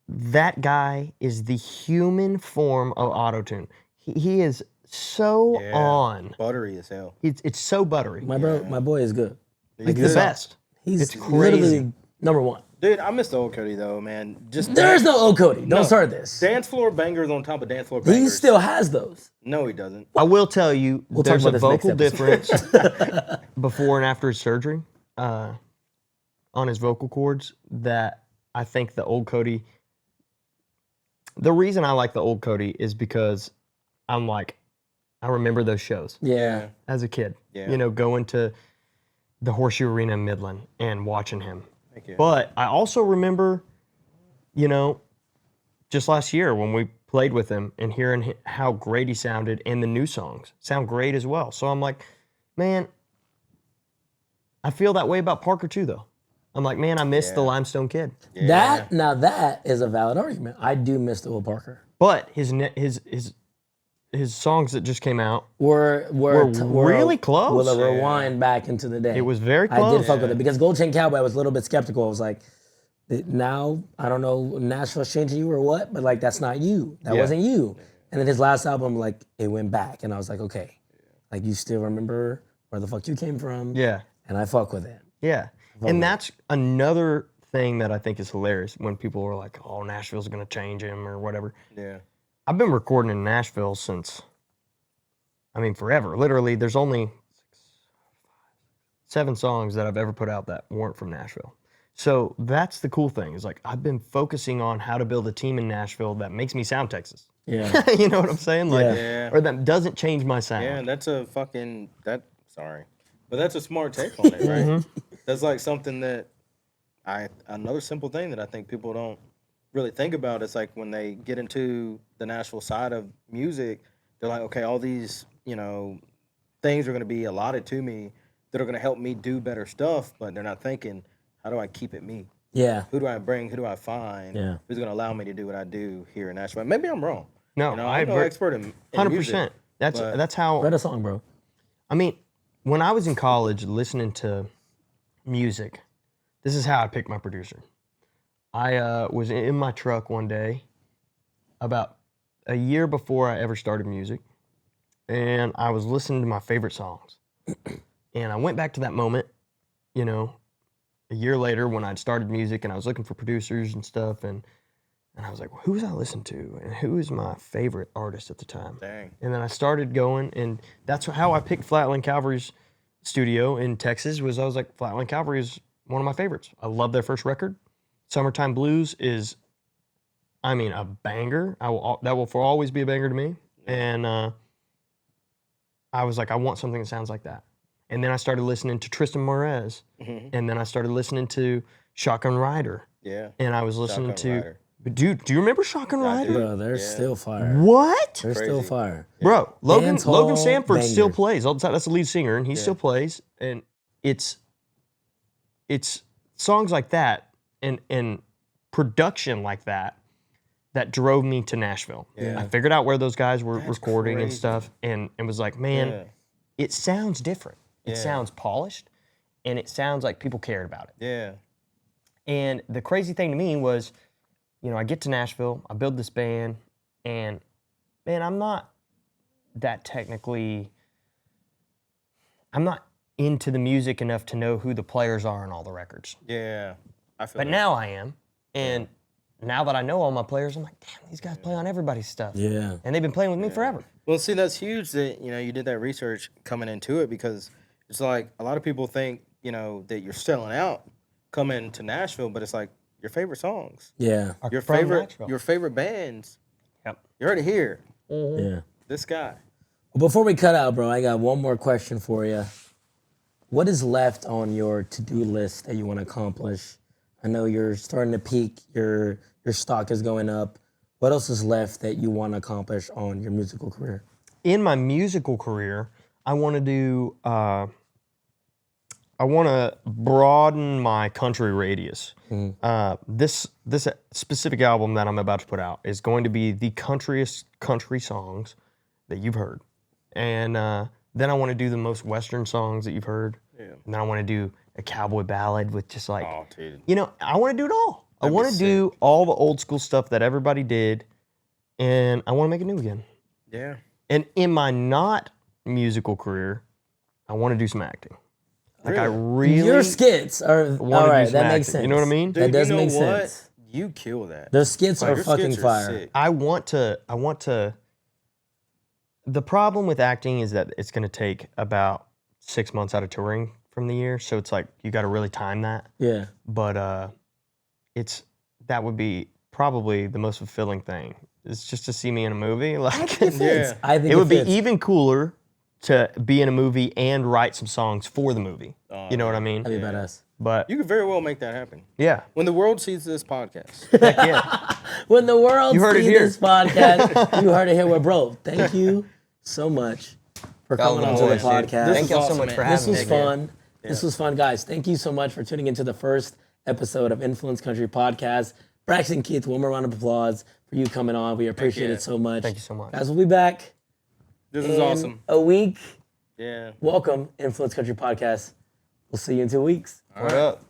A: that guy is the human form of autotune. He is so on.
B: Buttery as hell.
A: It's so buttery.
C: My boy is good.
A: He's the best.
C: He's
A: It's
C: literally number one.
B: Dude, I miss the old Cody though, man. Just
C: There's no old Cody. Don't start this.
B: dance floor bangers on top of dance floor bangers.
C: He still has those.
B: No, he doesn't.
A: I will tell you,
C: talk
A: there's a
C: about this
A: vocal
C: next
A: difference before and after his surgery on his vocal cords that I think the old Cody. The reason I like the old Cody is because I'm like, I remember those shows
C: Yeah.
A: as a kid.
B: Yeah.
A: You know, going to the Horseshoe Arena in Midland and watching him.
B: Thank you.
A: But I also remember, you know, just last year when we played with him and hearing how great he sounded and the new songs sound great as well. So I'm like, man, I feel that way about Parker too, though. I'm like, man, I miss the Limestone Kid.
C: That is a valid argument. I do miss the old Parker.
A: But his songs that just came out,
C: Were
A: really close.
C: With a rewind back into the day.
A: it was very
C: I
A: close.
C: did fuck with it because Gold Chain Cowboy I was a little bit skeptical. I was like, now I don't know Nashville's changing you or what, but like that's not you. That wasn't you. And then his last album, like it went back, and I was like, okay, like you still remember where the fuck you came from.
A: Yeah.
C: And I fuck with it.
A: Yeah. And that's another thing that I think is hilarious when people are like, oh, Nashville's going to change him or whatever.
B: Yeah.
A: I've been recording in Nashville since, forever. Literally, there's only 7 songs that I've ever put out that weren't from Nashville. So that's the cool thing is like I've been focusing on how to build a team in Nashville that makes me sound Texas.
C: Yeah.
A: You know what I'm saying? Like,
B: Yeah.
A: or that doesn't change my sound.
B: Yeah, and that's a fucking but that's a smart take on it, right? That's like something that another simple thing that I think people don't really think about. It's like when they get into the Nashville side of music, they're like, okay, all these, things are going to be allotted to me that are going to help me do better stuff, but they're not thinking, how do I keep it me?
C: Yeah.
B: Who do I bring? Who do I find?
C: Yeah.
B: Who's going to allow me to do what I do here in Nashville? Maybe I'm wrong.
A: No,
B: I'm no expert in
A: 100%.
B: music,
A: That's how.
C: Write a song, bro.
A: When I was in college listening to music, this is how I picked my producer. I was in my truck one day about a year before I ever started music, and I was listening to my favorite songs. And I went back to that moment, a year later when I'd started music and I was looking for producers and stuff, and I was like, well, who was I listening to? And who is my favorite artist at the time?
B: Dang.
A: And then I started going, and that's how I picked Flatland Cavalry's studio in Texas. I was like, Flatland Cavalry is one of my favorites. I love their first record. Summertime Blues is, a banger. That will for always be a banger to me. And I was like, I want something that sounds like that. And then I started listening to Tristan Morez, and then I started listening to Shotgun Rider.
B: Yeah.
A: And I was listening
B: Shotgun
A: to.
B: Rider.
A: Dude, do you remember Shotgun Rider?
C: Bro, they're still fire.
A: What?
C: They're still fire.
A: Bro, Logan
C: Dancehall
A: Sanford still
C: bangers.
A: plays. That's the lead singer, and he still plays. And it's songs like that and production like that drove me to Nashville.
B: Yeah.
A: I figured out where those guys were
B: That's
A: recording and
B: crazy.
A: stuff, and it was like, man, it sounds different. It sounds polished, and it sounds like people cared about it.
B: Yeah.
A: And the crazy thing to me was, I get to Nashville, I build this band, and man, I'm not into the music enough to know who the players are on all the records.
B: Yeah. I feel
A: But
B: that.
A: now I am. And now that I know all my players, I'm like, damn, these guys play on everybody's stuff.
C: Yeah.
A: And they've been playing with me forever.
B: Well, see, that's huge that, you did that research coming into it because it's like a lot of people think, that you're selling out coming to Nashville, but it's like your favorite songs,
C: Yeah.
B: your
A: from
B: favorite,
A: Nashville.
B: your favorite bands.
A: Yep.
B: You're already here.
C: Yeah.
B: This guy.
C: Well, before we cut out, bro, I got one more question for you. What is left on your to-do list that you want to accomplish? I know you're starting to peak. Your stock is going up. What else is left that you want to accomplish on your musical career?
A: In my musical career, I want to do. I want to broaden my country radius. This specific album that I'm about to put out is going to be the countryest country songs that you've heard, and then I want to do the most Western songs that you've heard. Yeah. And then I want to do a cowboy ballad with just like, you know, I want to do it all. I want to do all the old school stuff that everybody did, and I want to make it new again.
B: Yeah.
A: And in my not musical career, I want to do some acting. Like I really
C: Your skits are all right. That makes sense.
A: You know what I mean?
C: That does make sense.
B: You kill that.
C: Those skits are fucking fire.
B: Sick.
A: I want to. The problem with acting is that it's going to take about 6 months out of touring from the year, so it's like you got to really time that.
C: Yeah.
A: But that would be probably the most fulfilling thing. It's just to see me in a movie. Like,
C: I think
A: it would be even cooler to be in a movie and write some songs for the movie. You know what I mean?
C: That'd be badass.
A: But
B: You could very well make that happen.
A: yeah,
B: When the world sees this podcast.
A: heck yeah.
C: When the world
A: You heard it
C: sees
A: here.
C: this podcast, you heard it here with bro. Thank you so much for coming
A: Y'all
C: onto the
A: boys, dude.
C: podcast.
A: Thank y'all so
B: awesome,
A: much
B: man.
A: for having
C: This
A: me.
C: was fun. This was fun, guys. Thank you so much for tuning into the first episode of Influence Country Podcast. Braxton Keith, one more round of applause for you coming on. We appreciate it so much.
A: Thank you so much.
C: Guys, we'll be back
B: This is
C: in
B: awesome.
C: a week.
B: Yeah.
C: Welcome, Influence Country Podcast. We'll see you in 2 weeks.
A: What up?